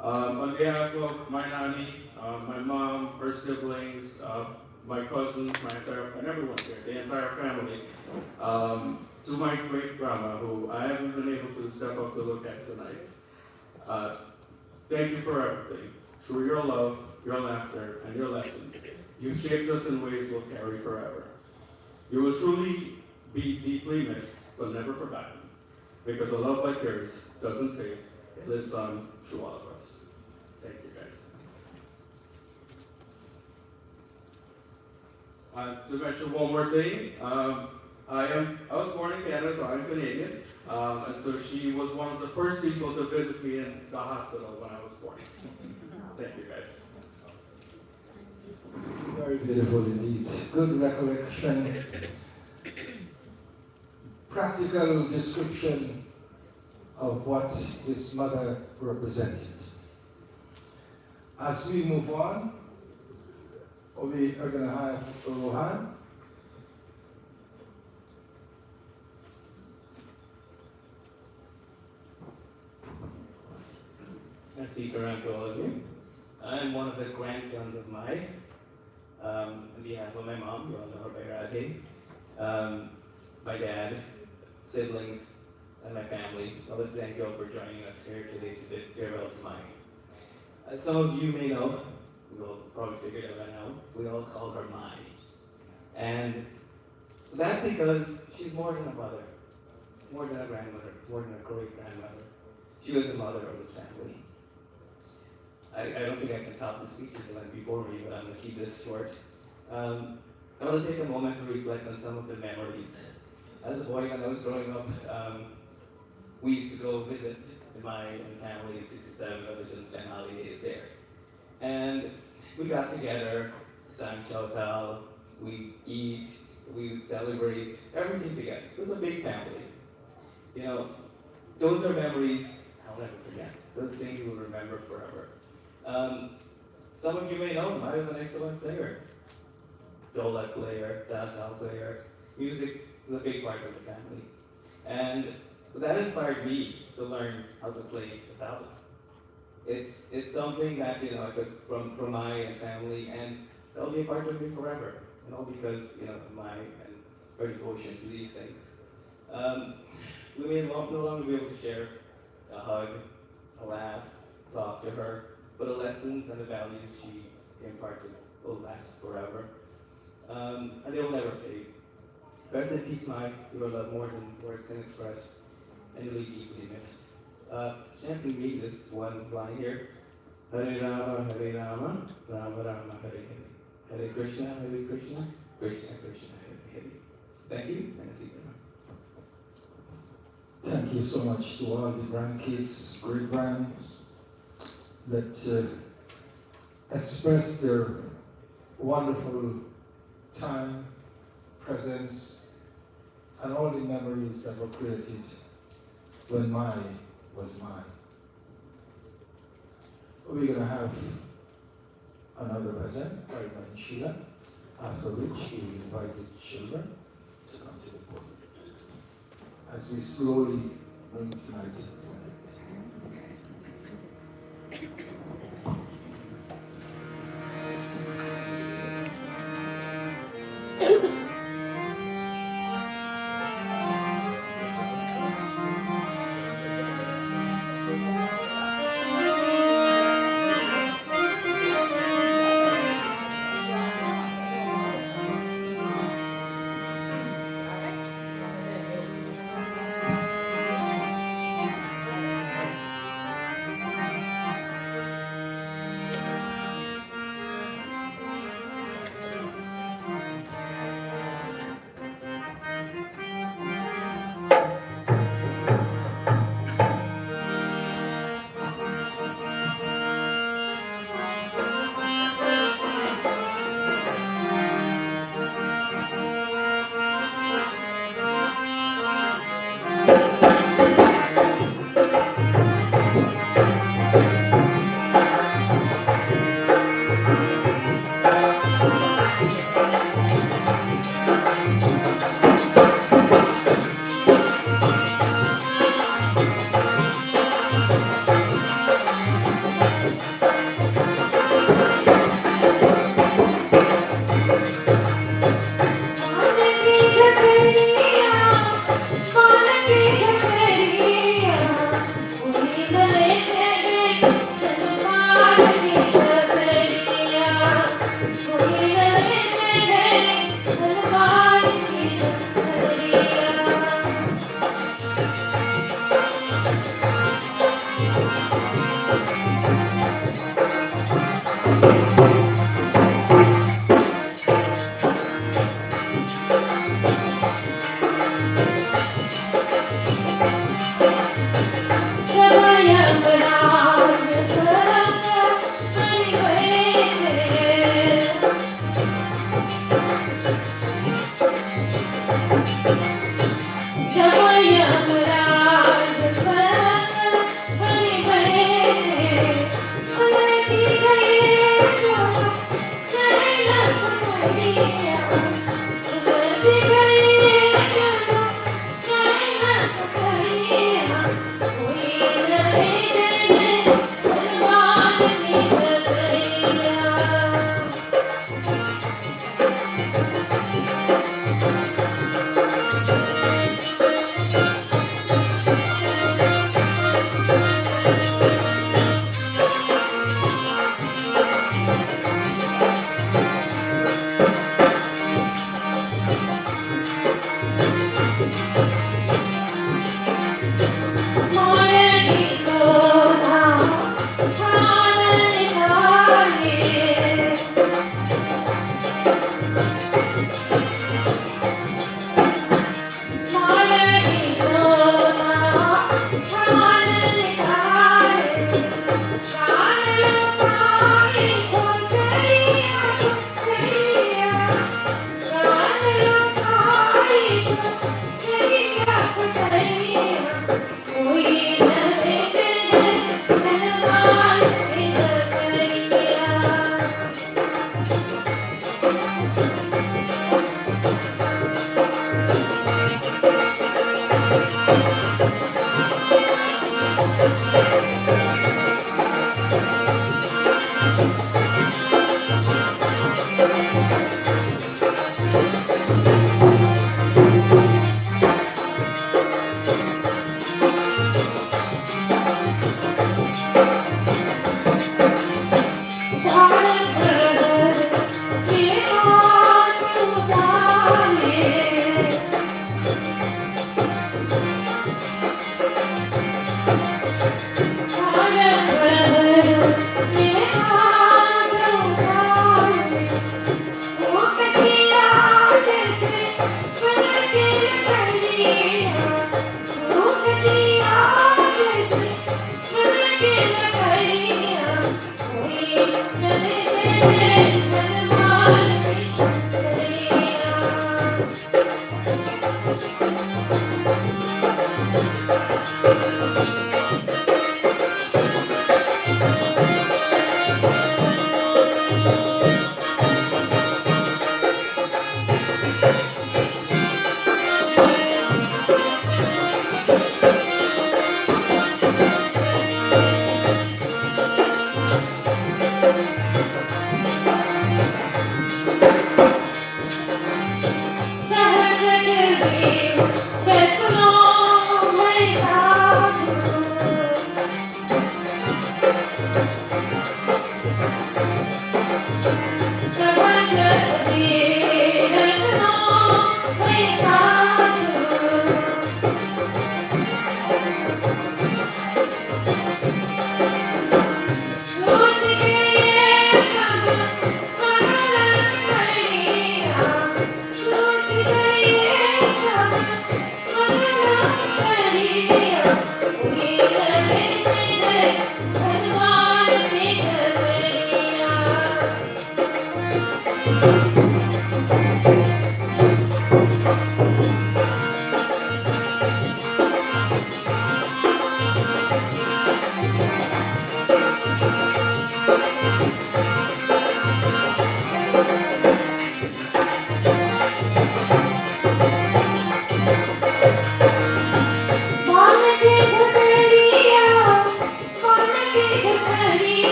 On behalf of my nanny, my mom, her siblings, my cousins, and everyone here, the entire family, to my great grandma, who I haven't been able to step up to look at tonight. Thank you for everything. Through your love, your laughter, and your lessons, you've shaped us in ways we'll carry forever. You will truly be deeply missed, but never forgotten, because a love like yours doesn't fade. It lives on through all of us. Thank you, guys. To mention one more thing, I was born in Canada, so I'm Canadian, and so she was one of the first people to visit me in the hospital when I was born. Thank you, guys. Very beautiful indeed. Good recollection. Practical description of what his mother represented. As we move on, we are going to have Rohan. Merci to all of you. I'm one of the grandsons of Mai. On behalf of my mom, you all know her by Radhe, my dad, siblings, and my family, I would thank you all for joining us here today to bid farewell to Mai. As some of you may know, you will probably figure it out by now, we all call her Mai. And that's because she's more than a mother, more than a grandmother, more than a great-grandmother. She was the mother of this family. I don't think I can top the speeches that went before me, but I'm going to keep this short. I want to take a moment to reflect on some of the memories. As a boy, when I was growing up, we used to go visit my family in 67 Village and spend holidays there. And we got together, sang chow tal, we eat, we would celebrate, everything together. It was a big family. You know, those are memories I'll never forget. Those things you will remember forever. Um, some of you may know him. I was an excellent singer, dola player, dal player. Music is a big part of the family. And that inspired me to learn how to play the tabla. It's something that I took from my family, and that'll be a part of me forever. Because my and her devotion to these things. We may no longer be able to share a hug, a laugh, talk to her, but the lessons and the values she imparted will last forever, and they will never fade. Rest in peace, Mike. You are loved more than words can express, and you'll be deeply missed. Gently read this one line here. Hare Rama, Rama Rama, Hare Hare. Hare Krishna, Krishna Krishna, Hare Hare. Thank you, and I see you. Thank you so much to all the grandkids, great grands that express their wonderful time, presence, and all the memories that were created when Mai was mine. We're going to have another bhajan by Mai Sheila, after which we will invite the children to come to the podium as we slowly bring tonight to an end.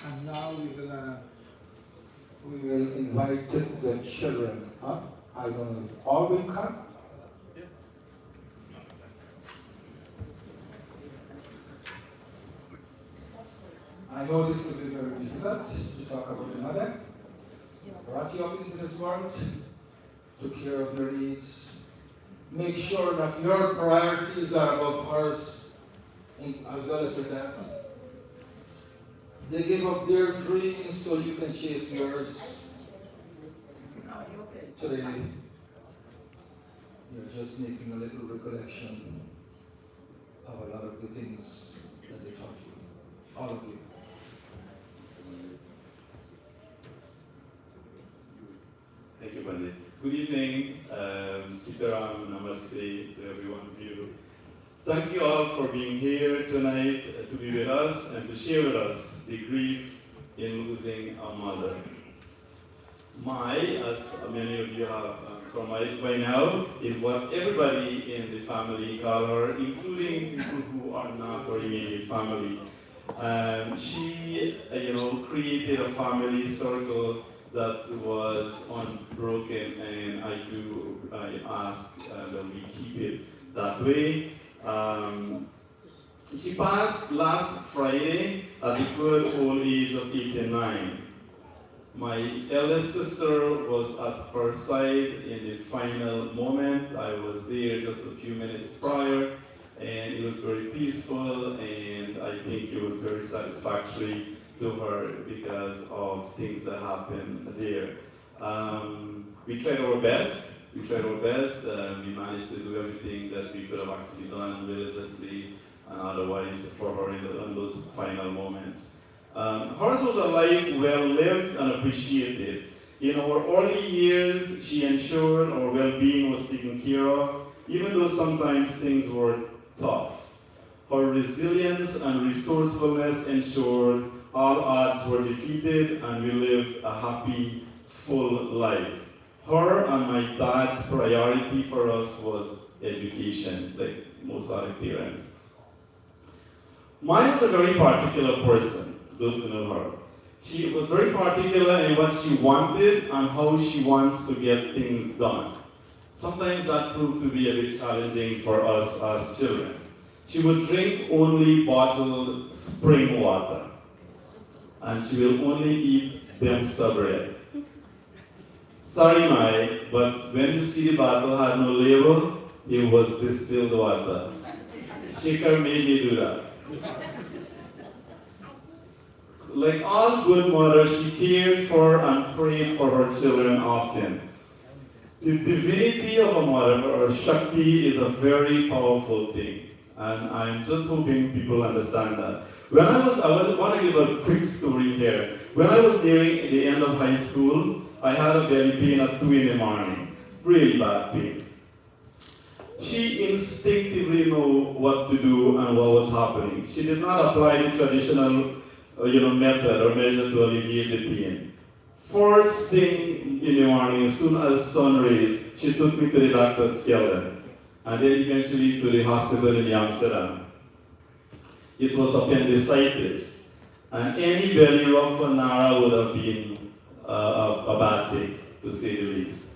And now we will invite the children up. I don't know if all will come. I know this will be very difficult to talk about the mother. Brought you up into this world, took care of your needs. Make sure that your priorities are above hers as well as your dad. They gave up their dreams so you can chase yours. Today, you're just making a little recollection of a lot of the things that they taught you. All of you. Thank you, Pandit. Good evening, Sitaram, namaste to every one of you. Thank you all for being here tonight to be with us and to share with us the grief in losing a mother. Mai, as many of you have surmised by now, is what everybody in the family call her, including people who are not our immediate family. She, created a family circle that was unbroken, and I ask that we keep it that way. She passed last Friday at the good old age of 89. My eldest sister was at her side in the final moment. I was there just a few minutes prior, and it was very peaceful, and I think it was very satisfactory to her because of things that happened there. We tried our best. We managed to do everything that we could have actually done religiously and otherwise for her in those final moments. Hers was a life well lived and appreciated. In our early years, she ensured our well-being was taken care of, even though sometimes things were tough. Her resilience and resourcefulness ensured all odds were defeated and we lived a happy, full life. Her and my dad's priority for us was education, like most other parents. Mine was a very particular person, those who know her. She was very particular in what she wanted and how she wants to get things done. Sometimes that proved to be a bit challenging for us as children. She would drink only bottled spring water, and she will only eat Dempster bread. Sorry, Mai, but when you see the bottle had no label, it was distilled water. Shaker made me do that. Like all good mothers, she cared for and prayed for her children often. The divinity of a mother, or Shakti, is a very powerful thing. And I'm just hoping people understand that. I want to give a quick story here. When I was nearing the end of high school, I had a belly pain at 2 in the morning. Really bad pain. She instinctively knew what to do and what was happening. She did not apply the traditional method or measure to alleviate the pain. First thing in the morning, as soon as sun raised, she took me to the doctor at Skelton, and then eventually to the hospital in Amsterdam. It was appendicitis, and any belly rub for Nara would have been a bad thing, to say the least.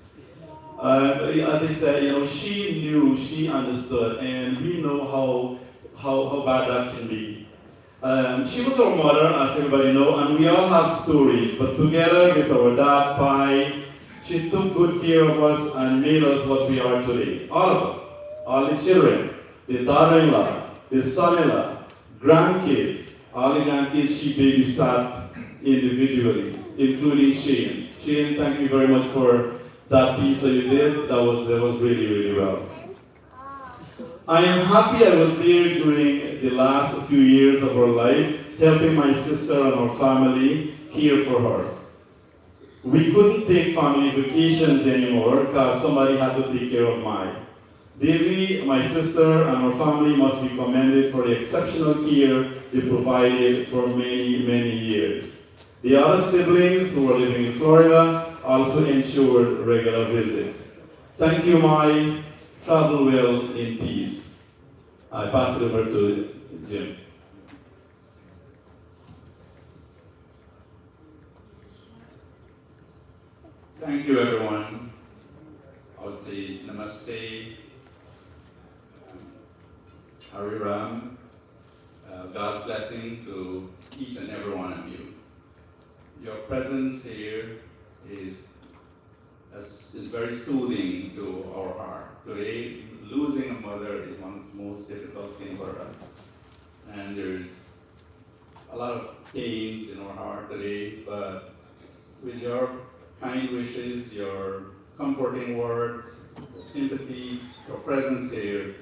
As I said, she knew, she understood, and we know how bad that can be. She was our mother, as everybody knows, and we all have stories, but together with our dad, Pai, she took good care of us and made us what we are today. All of us, all the children, the daughter-in-laws, his son-in-law, grandkids, all the grandkids she babysat individually, including Shane. Shane, thank you very much for that piece that you did. That was really, really well. I am happy I was there during the last few years of her life, helping my sister and her family care for her. We couldn't take family vacations anymore because somebody had to take care of mine. Davy, my sister, and her family must be commended for the exceptional care they provided for many, many years. The other siblings who were living in Florida also ensured regular visits. Thank you, Mai. Travel well in peace. I pass it over to Jim. Thank you, everyone. I would say namaste, Hari Ram, God's blessing to each and every one of you. Your presence here is very soothing to our heart. Today, losing a mother is one of the most difficult things for us. And there's a lot of pains in our heart today, but with your kind wishes, your comforting words, your sympathy, your presence here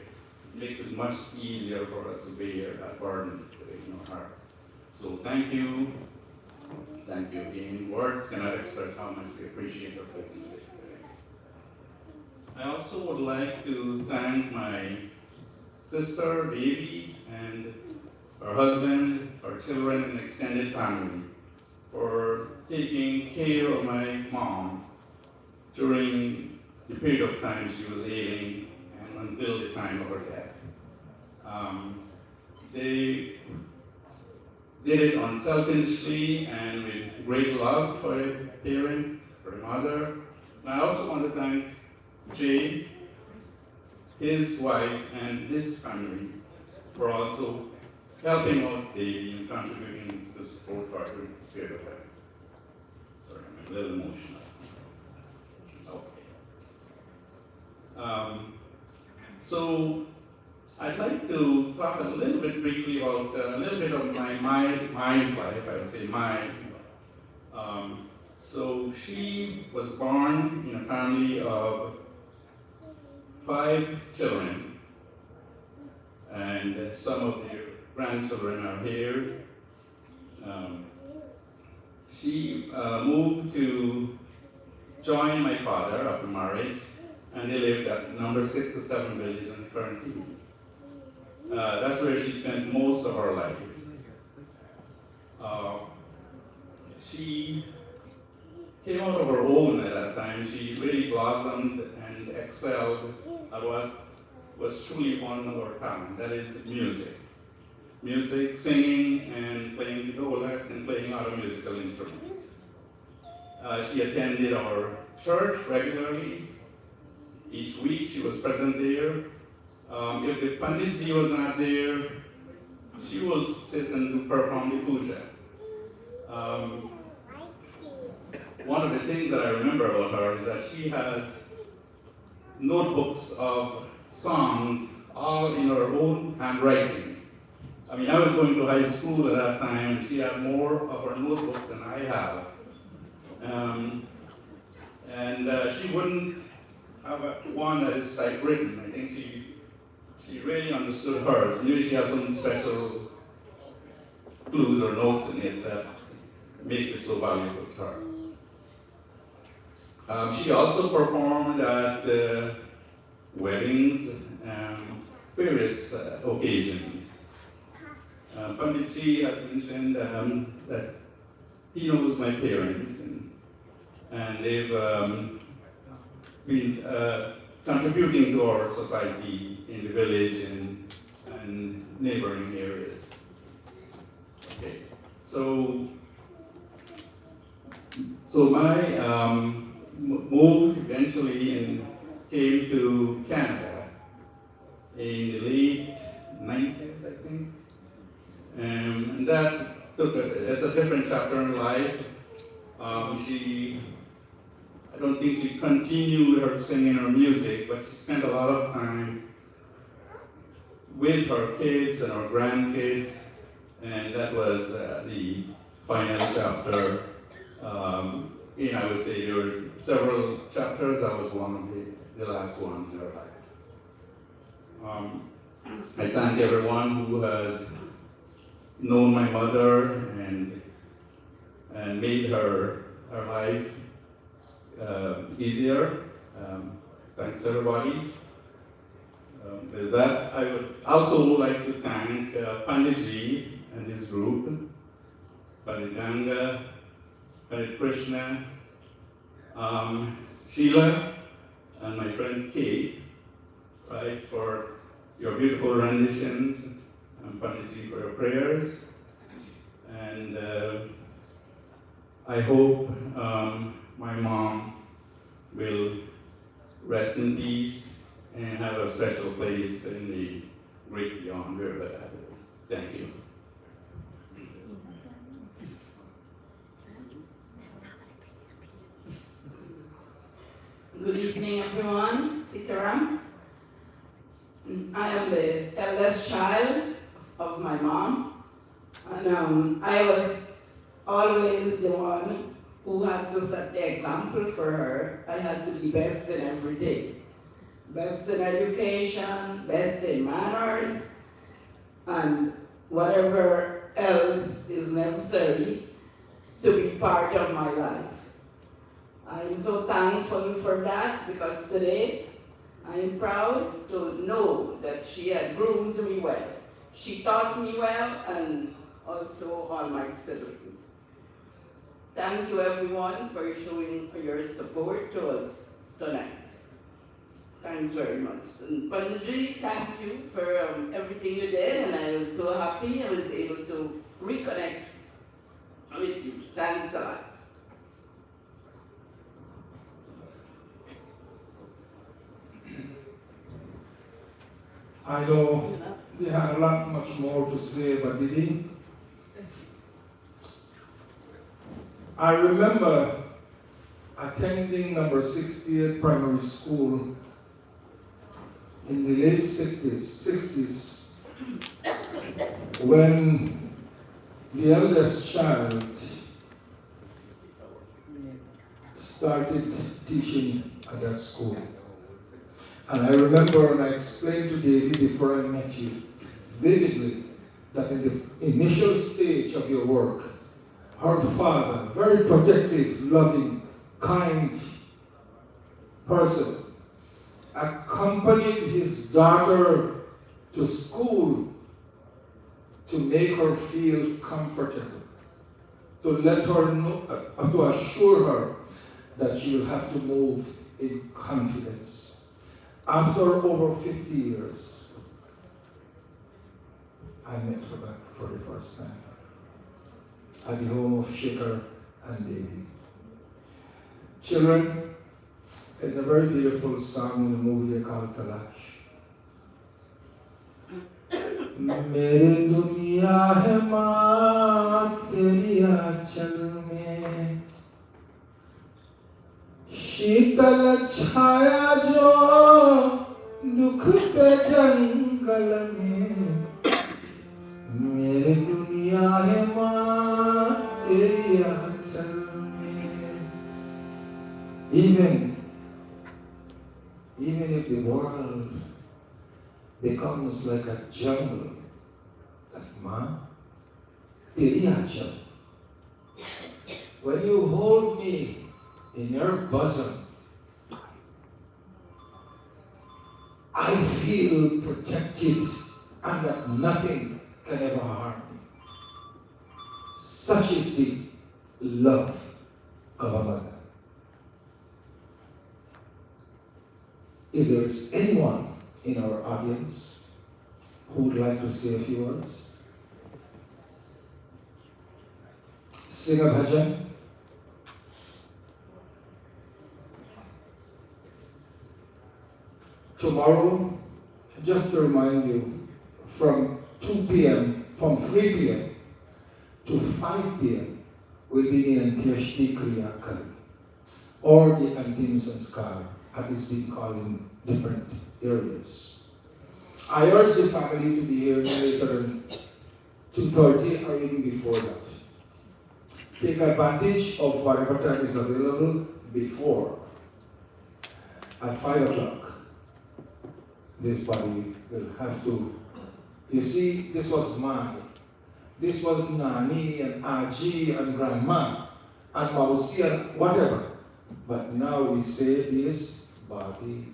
makes it much easier for us to bear that burden today in our heart. So thank you. Thank you. In words cannot express how much we appreciate your presence here today. I also would like to thank my sister, Baby, and her husband, her children, and extended family for taking care of my mom during the period of time she was ailing and until the time of her death. They did it unselfishly and with great love for a parent, for a mother. And I also want to thank Jay, his wife, and his family for also helping out Davey and contributing to support our spirit of life. Sorry, I'm a little emotional. Okay. So I'd like to talk a little bit briefly about a little bit of my life, I would say mine. So she was born in a family of 5 children, and some of their grandchildren are here. She moved to join my father after marriage, and they lived at number 67 Village in Fernandina. That's where she spent most of her life. She came out of her own at that time. She really blossomed and excelled at what was truly one of her talent, that is music. Music, singing, and playing the viola and playing other musical instruments. She attended our church regularly. Each week she was present there. If the Panditji was not there, she would sit and perform the puja. One of the things that I remember about her is that she has notebooks of songs all in her own handwriting. I mean, I was going to high school at that time, and she had more of her notebooks than I have. She wouldn't have one that is typewritten. I think she really understood hers. Maybe she has some special clues or notes in it that makes it so valuable to her. She also performed at weddings and various occasions. Panditji has mentioned that he knows my parents, and they've been contributing to our society in the village and neighboring areas. Okay, so my move eventually and came to Canada in the late 90s, I think. And that that's a different chapter in life. I don't think she continued her singing or music, but she spent a lot of time with her kids and her grandkids, and that was the final chapter. I would say there were several chapters. That was one of the last ones in her life. I thank everyone who has known my mother and made her life easier. Thanks everybody. With that, I would also like to thank Panditji and his group, Pandit Ganga, Pandit Krishna, Sheila, and my friend Kate, right, for your beautiful renditions, and Panditji for your prayers. And I hope my mom will rest in peace and have a special place in the great beyond wherever that is. Thank you. Good evening, everyone. Sitaram. I am the eldest child of my mom, and I was always the one who had to set the example for her. I had to be best in everything. Best in education, best in manners, and whatever else is necessary to be part of my life. I'm so thankful for that because today I am proud to know that she had groomed me well. She taught me well, and also all my siblings. Thank you everyone for showing your support to us tonight. Thanks very much. And Panditji, thank you for everything you did, and I was so happy I was able to reconnect with you. Thanks a lot. I know they had a lot much more to say, but did he? I remember attending number 68 primary school in the late 60s when the eldest child started teaching at that school. And I remember, and I explained to David before I met you, vividly, that in the initial stage of your work, her father, very protective, loving, kind person, accompanied his daughter to school to make her feel comfortable, to let her know, to assure her that she will have to move in confidence. After over 50 years, I met her back for the first time at the home of Shaker and Davy. Children, it's a very beautiful song in the movie called Talash. मेरे दुनिया है माँ तेरी आंचल में शीतल छाया जो दुख पे जंगल में मेरे दुनिया है माँ तेरी आंचल में. Even if the world becomes like a jungle, like Ma, तेरी आंचल. When you hold me in your bosom, I feel protected and that nothing can ever harm me. Such is the love of a mother. If there is anyone in our audience who would like to say a few words, sing a bhajan. Tomorrow, just to remind you, from 2 p.m., from 3 p.m. to 5 p.m. will be the Antyashti Kriya Kal, or the Antim Sanskar, as it's been called in different areas. I urge the family to be here no later than 2:30 or even before that. Take advantage of whatever time is available before. At 5 o'clock, this body will have to. You see, this was Nani and Aji and Grandma and Mausi and whatever. But now we say this body.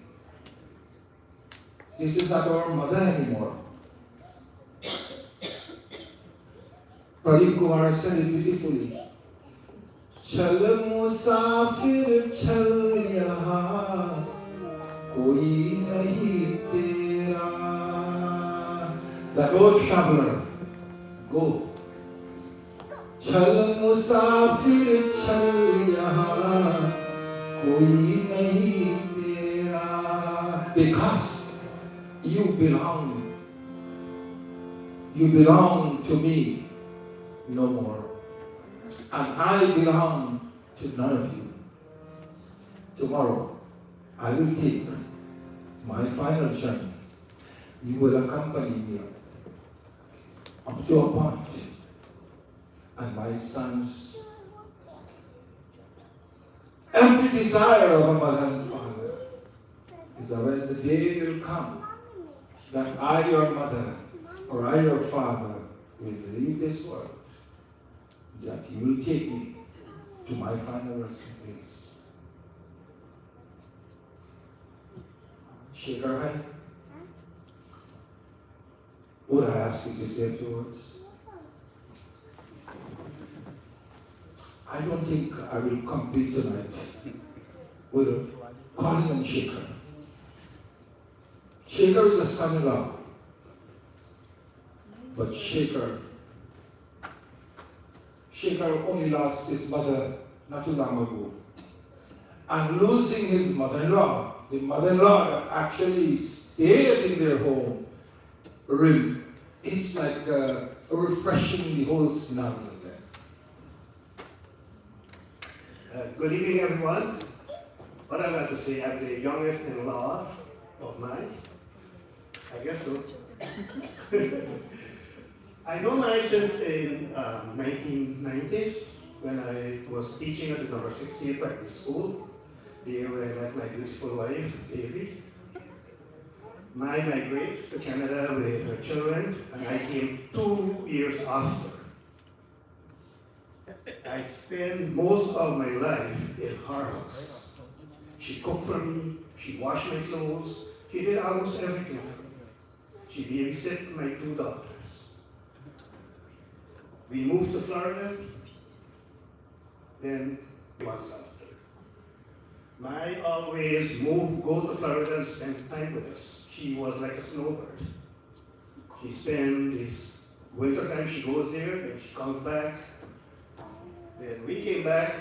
This is not our mother anymore. Pradeep Kumar said it beautifully. Chal musafir chal yahan, koi nahi tera. That old traveler, go. Chal musafir chal yahan, koi nahi tera. Because you belong to me no more. And I belong to none of you. Tomorrow, I will take my final journey. You will accompany me up to a point. And my sons, every desire of a mother and father is that when the day will come that I, your mother, or I, your father, will leave this world, that you will take me to my final resting place. Shake our hand. Would I ask you to say a few words? I don't think I will complete tonight with calling on Shaker. Shaker is a son-in-law, but Shaker only lost his mother not too long ago. And losing his mother-in-law, the mother-in-law that actually stayed in their home, it's like refreshing the whole scenario again. Good evening, everyone. What I'm about to say, I'm the youngest in-law of mine. I guess so. I know mine since in 1990s when I was teaching at the number 68 primary school. There where I met my beautiful wife, Davy. I migrated to Canada with her children, and I came 2 years after. I spent most of my life in her house. She cooked for me, she washed my clothes, she did almost everything for me. She babysat my 2 daughters. We moved to Florida, then months after. I always go to Florida and spend time with us. She was like a snowbird. She spent this winter time, she goes there, then she comes back. Then we came back,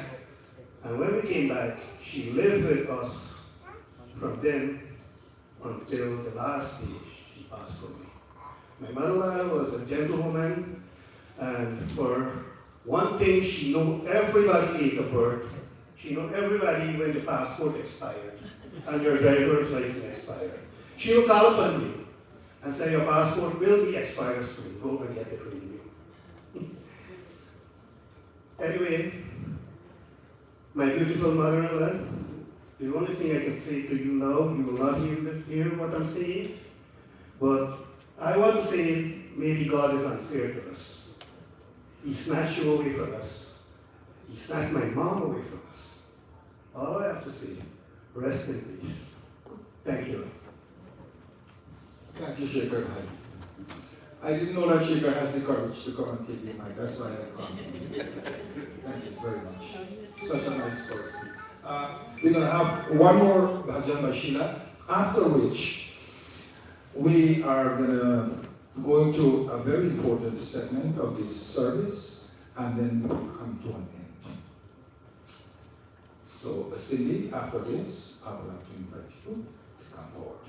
and when we came back, she lived with us from then until the last day she passed away. My mother was a gentlewoman, and for one thing, she knew everybody ate a bird. She knew everybody when the passport expired and your driver's license expired. She would call upon you and say, your passport will be expired soon. Go and get it renewed. Anyway, my beautiful mother-in-law, the only thing I can say to you now, you will not hear what I'm saying, but I want to say maybe God is unfair to us. He snatched you away from us. He snatched my mom away from us. All I have to say, rest in peace. Thank you. Thank you, Shaker. I didn't know that Shaker has the courage to come and take the mic. That's why I come. Thank you very much. Such a nice person. We're going to have one more bhajan by Sheila, after which we are going to go into a very important segment of this service, and then we will come to an end. So, Cindy, after this, I would like to invite you to come forward.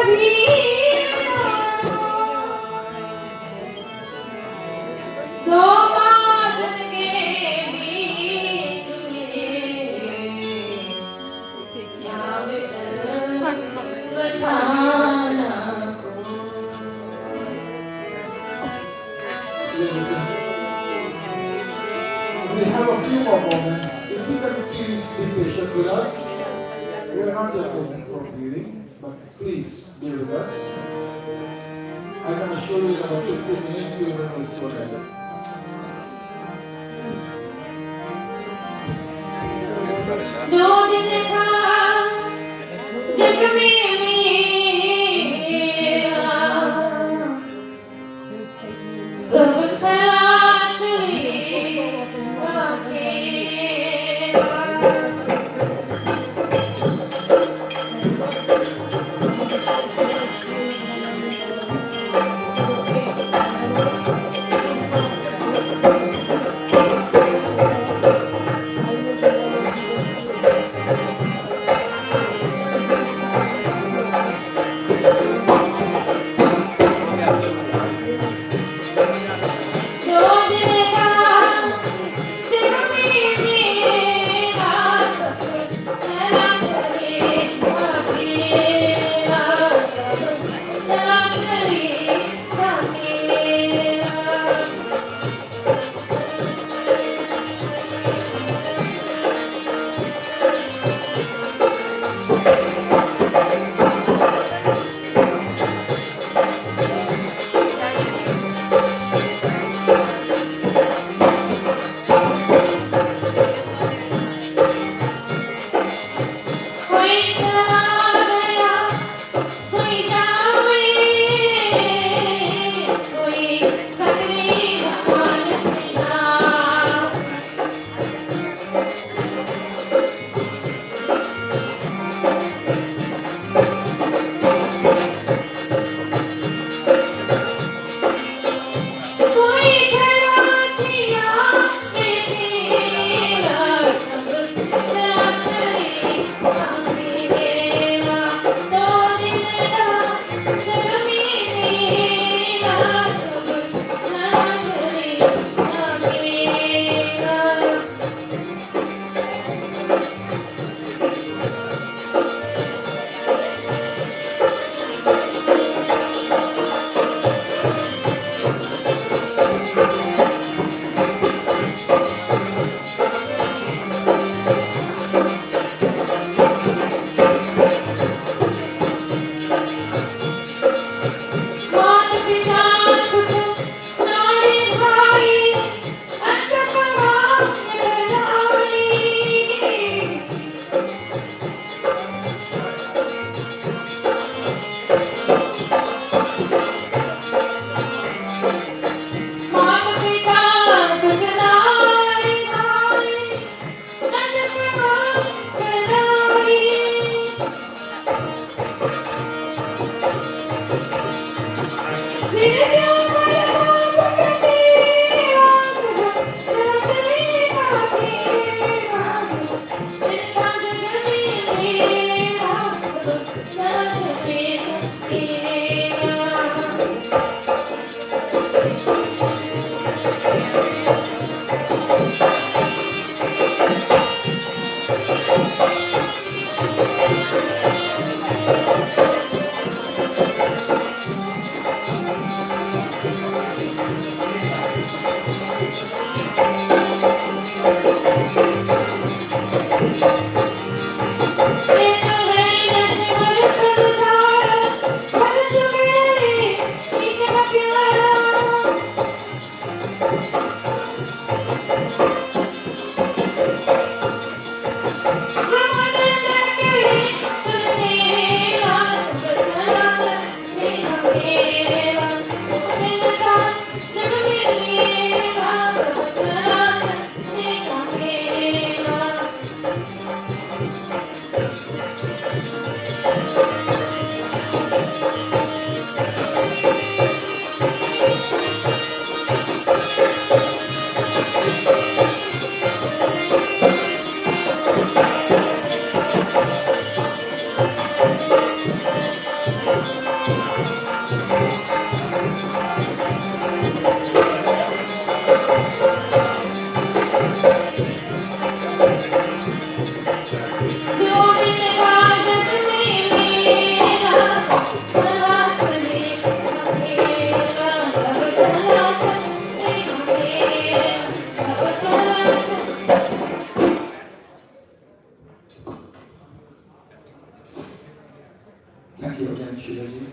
We have a few more moments. If you can please be patient with us. We're not yet open for viewing, but please be with us. I can assure you in about 15 minutes we will be sorted. Thank you again, Shilaji.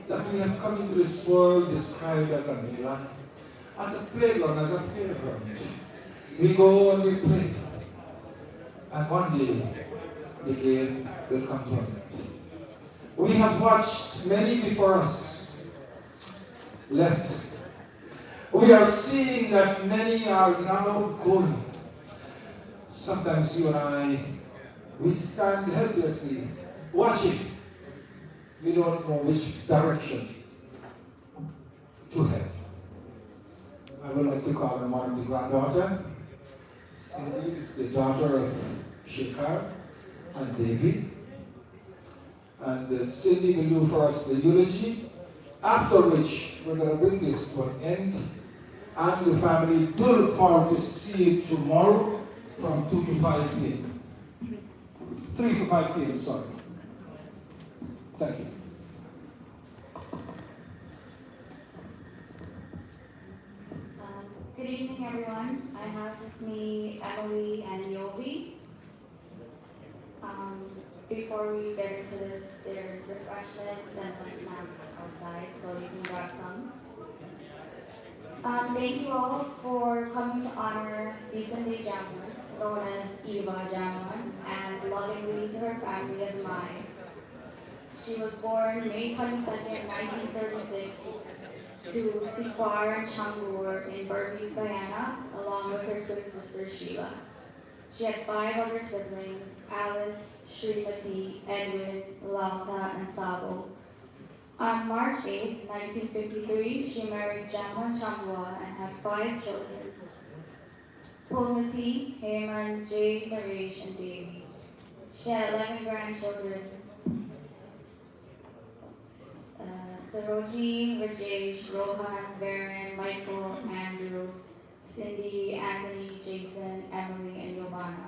That we have come into this world described as a Milan, as a playground, as a fairground. We go and we play. And one day, the game will come to an end. We have watched many before us left. We are seeing that many are now going. Sometimes you and I, we stand helplessly, watching. We don't know which direction to head. I would like to call on one of the granddaughter. Cindy is the daughter of Shekhar and David. And Cindy will do for us the eulogy, after which we're going to bring this to an end. And the family do look forward to see you tomorrow from 2 to 5 p.m. 3 to 5 p.m., sorry. Thank you. Good evening, everyone. I have with me Emily and Yobi. Before we get into this, there's refreshments and some snacks outside, so you can grab some. Thank you all for coming to honor Vicente Jamwant, known as Eva Jamwant, and lovingly to her family as Mai. She was born May 22nd, 1936, to Sikwar and Changur in Berbice, Guyana, along with her twin sister Sheila. She had 5 other siblings: Alice, Srimati, Edwin, Lalta, and Sabo. On March 8, 1953, she married Jamwant Chambua and had 5 children: Pulmati, Heyman, Jay, Naresh, and Devi. She had 11 grandchildren: Saroji, Rajesh, Rohan, Varan, Michael, Andrew, Cindy, Anthony, Jason, Emily, and Giovanna.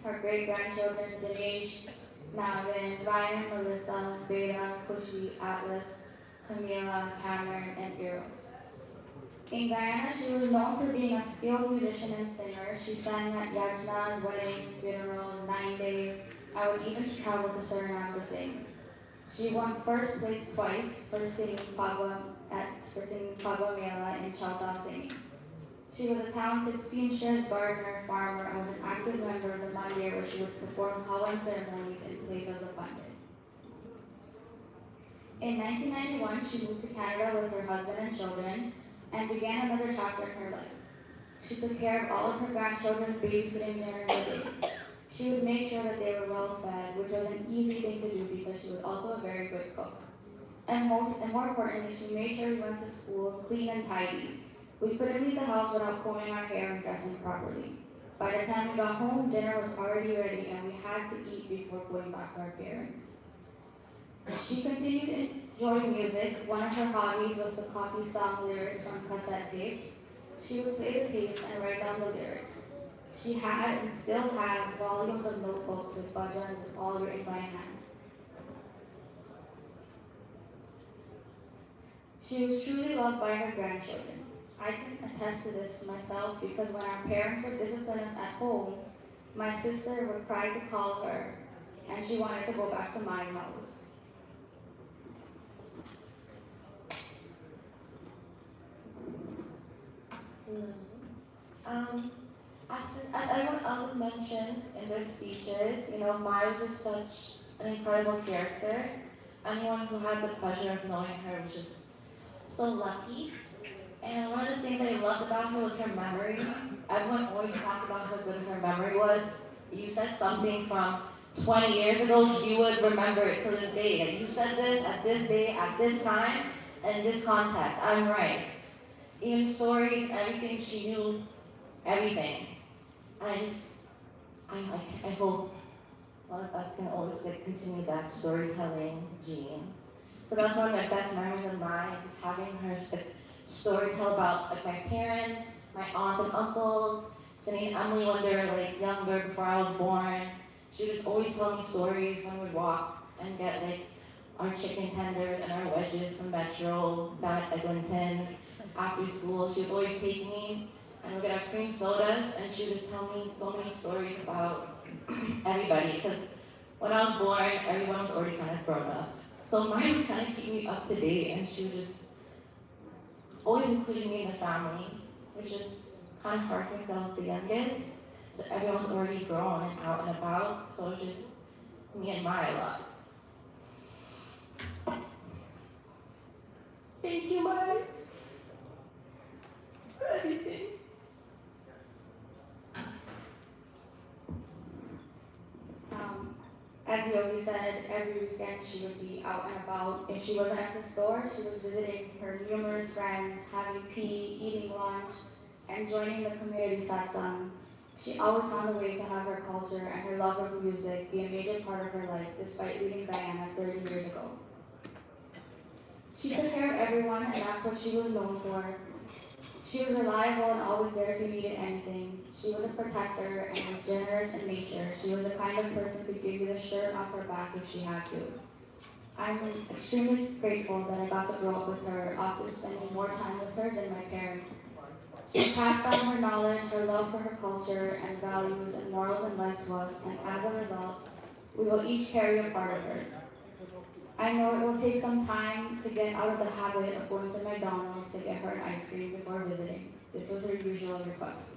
Her great-grandchildren: Dinesh, Navin, Ryan, Melissa, Beta, Kushi, Atlas, Camila, Cameron, and Eros. In Guyana, she was known for being a skilled musician and singer. She sang at yajnas, weddings, funerals, 9 days. I would even travel to Suriname to sing. She won first place twice for singing Pagwa Mela in Chauta singing. She was a talented seamstress, gardener, farmer, and was an active member of the Mandir, where she would perform Hawan ceremonies in place of the Pandit. In 1991, she moved to Canada with her husband and children and began another chapter in her life. She took care of all of her grandchildren, babysitting dinner and living. She would make sure that they were well fed, which was an easy thing to do because she was also a very good cook. And more importantly, she made sure we went to school clean and tidy. We couldn't leave the house without combing our hair and dressing properly. By the time we got home, dinner was already ready and we had to eat before going back to our parents. She continued to enjoy music. One of her hobbies was to copy song lyrics from cassette tapes. She would play the tapes and write down the lyrics. She had and still has volumes of notebooks with bhajans all written by hand. She was truly loved by her grandchildren. I can attest to this myself because when our parents would discipline us at home, my sister would cry to call her, and she wanted to go back to my house. As everyone else has mentioned in their speeches, Maya was just such an incredible character. Anyone who had the pleasure of knowing her was just so lucky. And one of the things I loved about her was her memory. Everyone always talked about how good her memory was. You said something from 20 years ago, she would remember it to this day. That you said this at this day, at this time, in this context. I'm right. Even stories, everything, she knew everything. And I hope one of us can always continue that storytelling gene. So that's one of my best memories of mine, just having her story tell about my parents, my aunts and uncles, Cindy and Emily when they were younger, before I was born. She would just always tell me stories when we would walk and get our chicken tenders and our wedges from Metro down at Eglinton after school. She would always take me and we'd get our cream sodas and she would just tell me so many stories about everybody because when I was born, everyone was already kind of grown up. So mine would kind of keep me up to date, and she was just always including me in the family, which is kind of hard for me because I was the youngest. So everyone was already grown and out and about, so it was just me and Maya a lot. Thank you, Maya, for everything. As you always said, every weekend she would be out and about. If she wasn't at the store, she was visiting her numerous friends, having tea, eating lunch, and joining the community satsang. She always found a way to have her culture and her love of music be a major part of her life, despite leaving Guyana 30 years ago. She took care of everyone, and that's what she was known for. She was reliable and always there if you needed anything. She was a protector and was generous in nature. She was the kind of person to give you the shirt off her back if she had to. I'm extremely grateful that I got to grow up with her, often spending more time with her than my parents. She passed down her knowledge, her love for her culture, and values and morals in life to us, and as a result, we will each carry a part of her. I know it will take some time to get out of the habit of going to McDonald's to get her an ice cream before visiting. This was her usual request.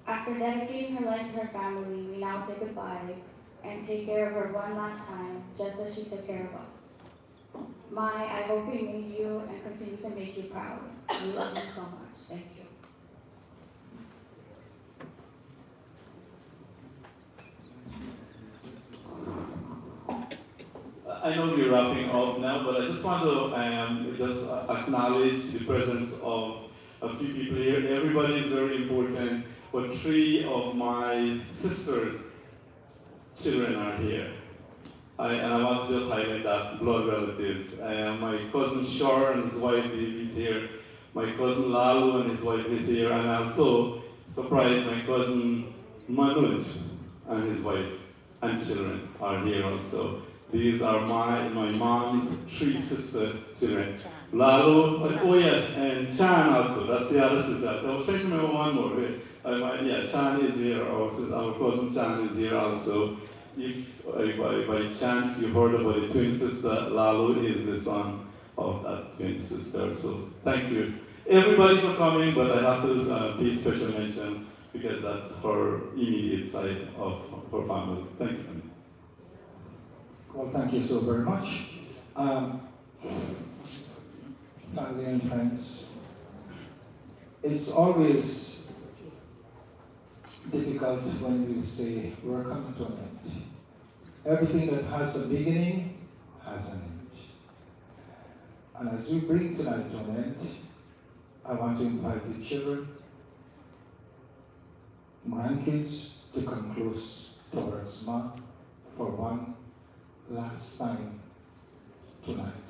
After dedicating her life to her family, we now say goodbye and take care of her one last time, just as she took care of us. Mai, I hope we made you and continue to make you proud. We love you so much. Thank you. I know we're wrapping up now, but I just want to just acknowledge the presence of a few people here. Everybody is very important, but 3 of my sisters' children are here. And I want to just highlight that, blood relatives. My cousin Shar and his wife Dave is here. My cousin Lalu and his wife is here. And also, surprise, my cousin Manoj and his wife and children are here also. These are my mom's 3 sister children. Lalo, oh yes, and Chan also, that's the other sister. I was trying to remember one more. Yeah, Chan is here, our cousin Chan is here also. If by chance you heard about the twin sister, Lalo is the son of that twin sister. So thank you everybody for coming, but I have to pay special mention because that's her immediate side of her family. Thank you. Well, thank you so very much. Family and friends, it's always difficult when we say we're coming to an end. Everything that has a beginning has an end. And as we bring tonight to an end, I want to invite the children, grandkids to come close towards Ma for one last time tonight,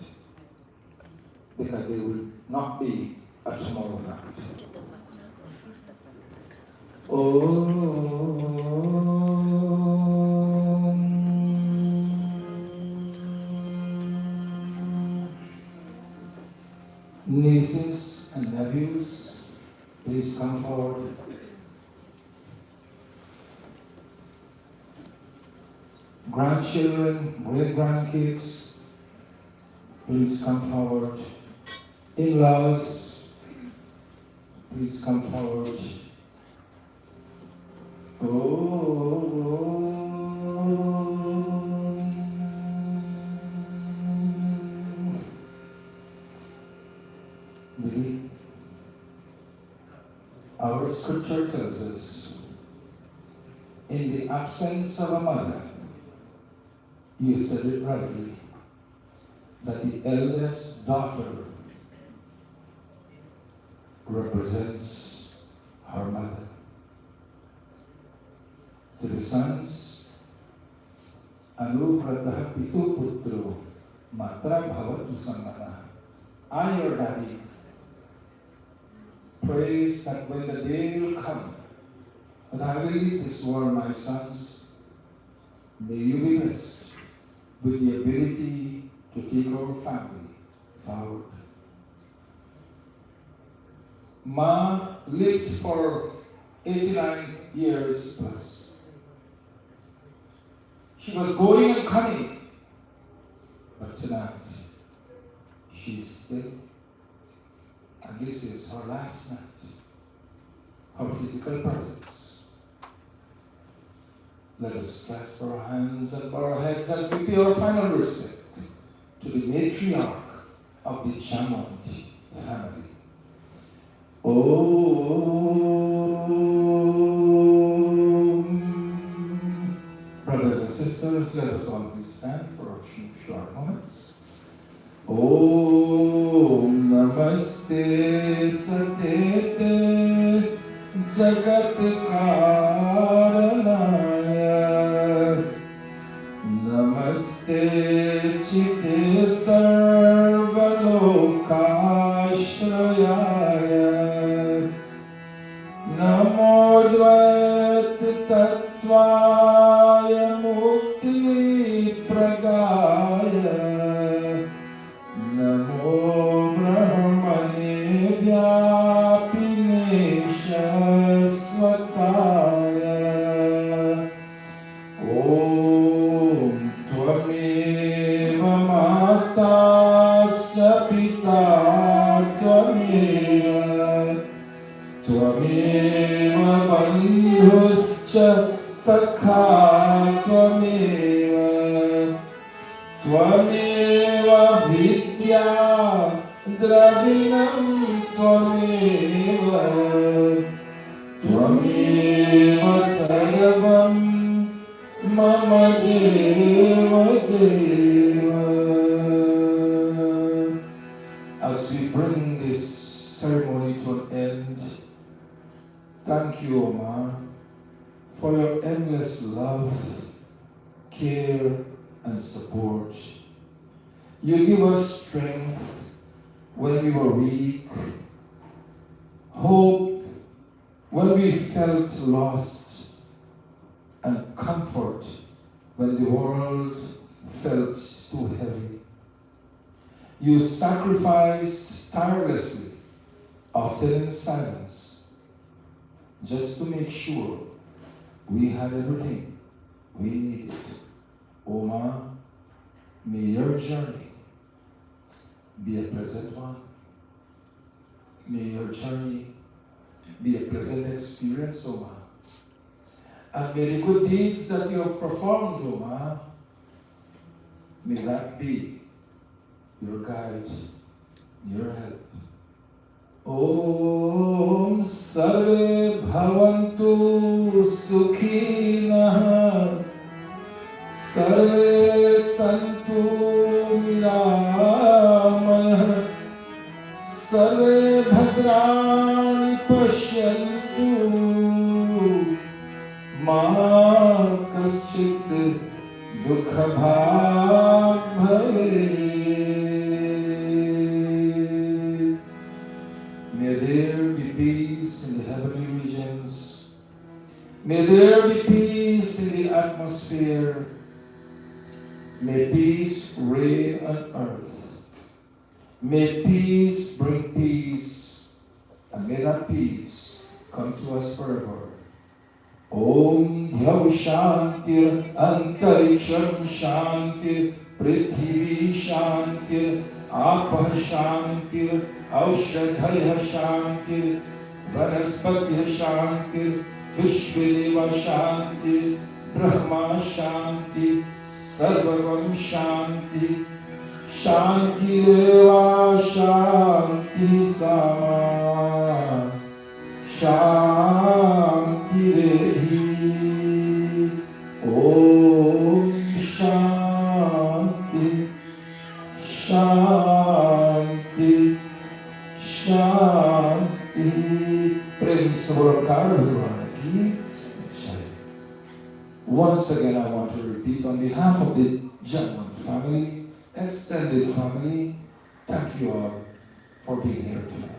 because they will not be a tomorrow night. Nieces and nephews, please come forward. Grandchildren, great-grandkids, please come forward. In-laws, please come forward. Our scripture tells us, in the absence of a mother, you said it rightly, that the eldest daughter represents her mother. To the sons, Anu Pratah Pitu Putru, Matra Bhavatu Samana. I, your daddy, prays that when the day will come that I will leave this world, my sons, may you be blessed with the ability to take our family forward. Ma lived for 89 years plus. She was going and coming. But tonight, she's still. And this is her last night. Her physical presence. Let us clasp our hands and bow our heads as we pay our final respect to the matriarch of the Jamwant family. Brothers and sisters, let us all please stand for a few short moments. Om Namaste Satete Jagat Karanaya Namaste Chite Sarvalokashrayaya Namo Dvait Tattvaya Mukti Pradaya Namo Brahmane Vyapine Shasvataya Om Tvameva Matascha Pita Tvameva Bandhuscha Sakha Tvameva Vidya Dravinam Tvameva Sarvam Mama Deva Deva. As we bring this ceremony to an end, thank you, Oma, for your endless love, care, and support. You give us strength when we were weak, hope when we felt lost, and comfort when the world felt too heavy. You sacrificed tirelessly, often in silence, just to make sure we had everything we needed. Oma, may your journey be a pleasant one. May your journey be a pleasant experience, Oma. And may the good deeds that you have performed, Oma, may that be your guide, your help. Om Sarve Bhavantu Sukhinah Sarve Santu Niramayah Sarve Bhadrani Pashyantu Ma Kaschit Dukha Bhag Bhavet. May there be peace in the heavenly regions. May there be peace in the atmosphere. May peace reign on earth. May peace bring peace. And may that peace come to us forever. Om Dhyav Shantir Antariksham Shantir Prithvi Shantir Apah Shantir Aushadhaya Shantir Vanaspatya Shantir Vishvedeva Shantir Brahma Shanti Sarvavam Shanti Shanti Reva Shanti Sama Shanti Rehi Om Shanti Shanti Shanti Prem Savarkar Bhagwan Ki Jai. Once again, I want to repeat on behalf of the Jamwant family, extended family, thank you all for being here tonight.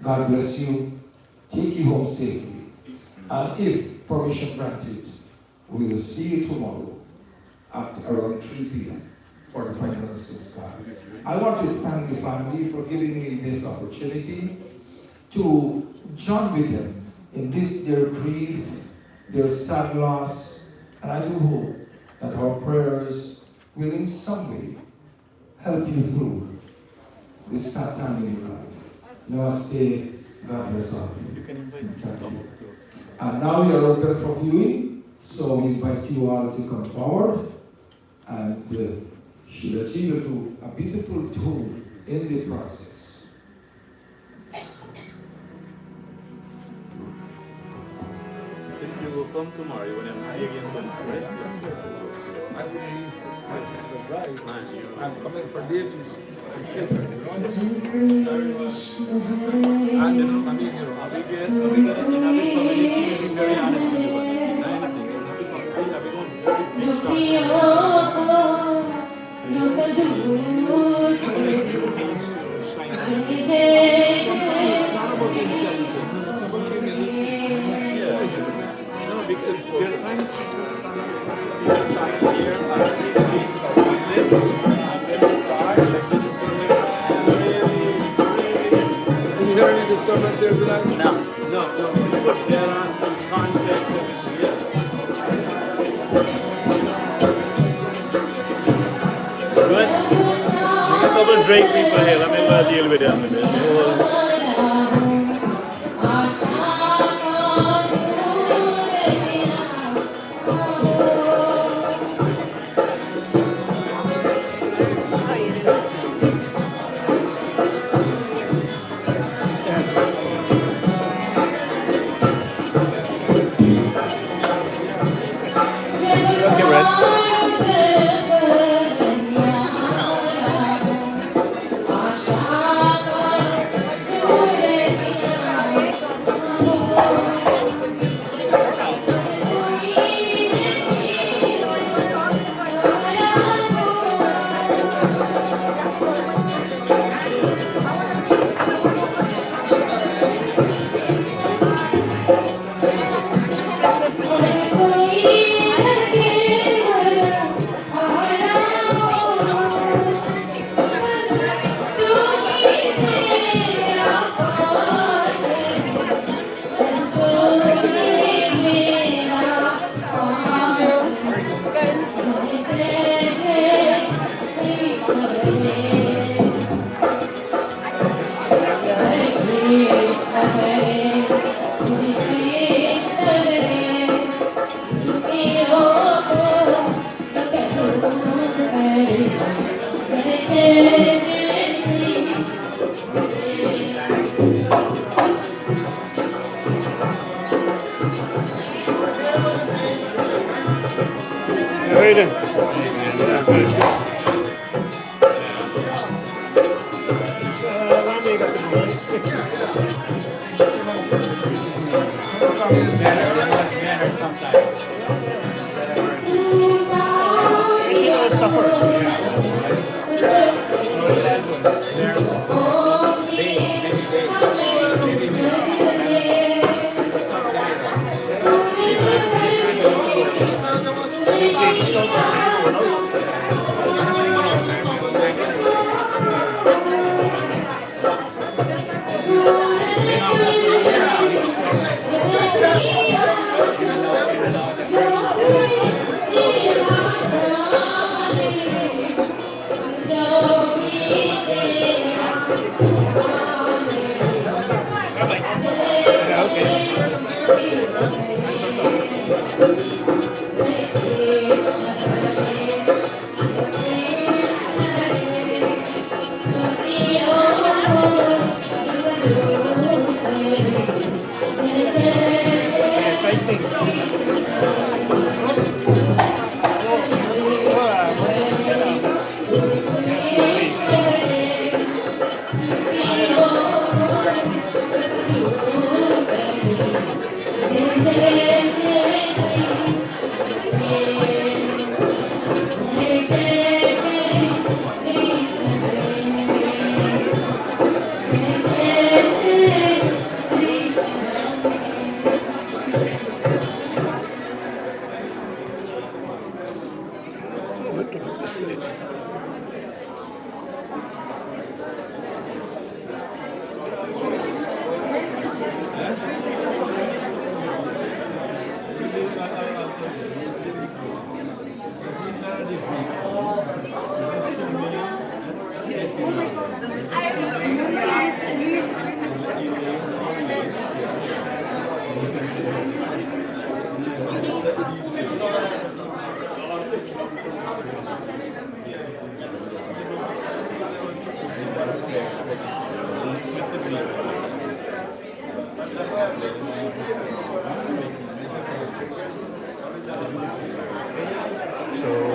God bless you. Take you home safely. And if permission granted, we will see you tomorrow at around 3 p.m. for the final session. I want to thank the family for giving me this opportunity to join with them in this their grief, their sad loss, And I do hope that our prayers will in some way help you through this sad time in your life. Namaste. God bless all of you. Thank you. And now we are open for viewing, so we invite you all to come forward. And Sheila G will do a beautiful tune in the process. I think you will come tomorrow when I'm seeing you again, right? I will leave my sister drive. I'm coming for Davies and children. And I mean, I'll be good in every community, to be very honest with you, but anything, I'll be going very It's not about intelligence, it's about humility. No, because there are times disturbance here tonight? no. Put that on in context. Good. Bring a couple Drake people here. Let me go deal with them with this.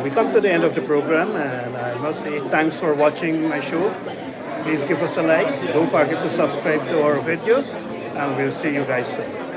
we come to the end of the program, and I must say thanks for watching my show. Please give us a like. Don't forget to subscribe to our video, and we'll see you guys soon.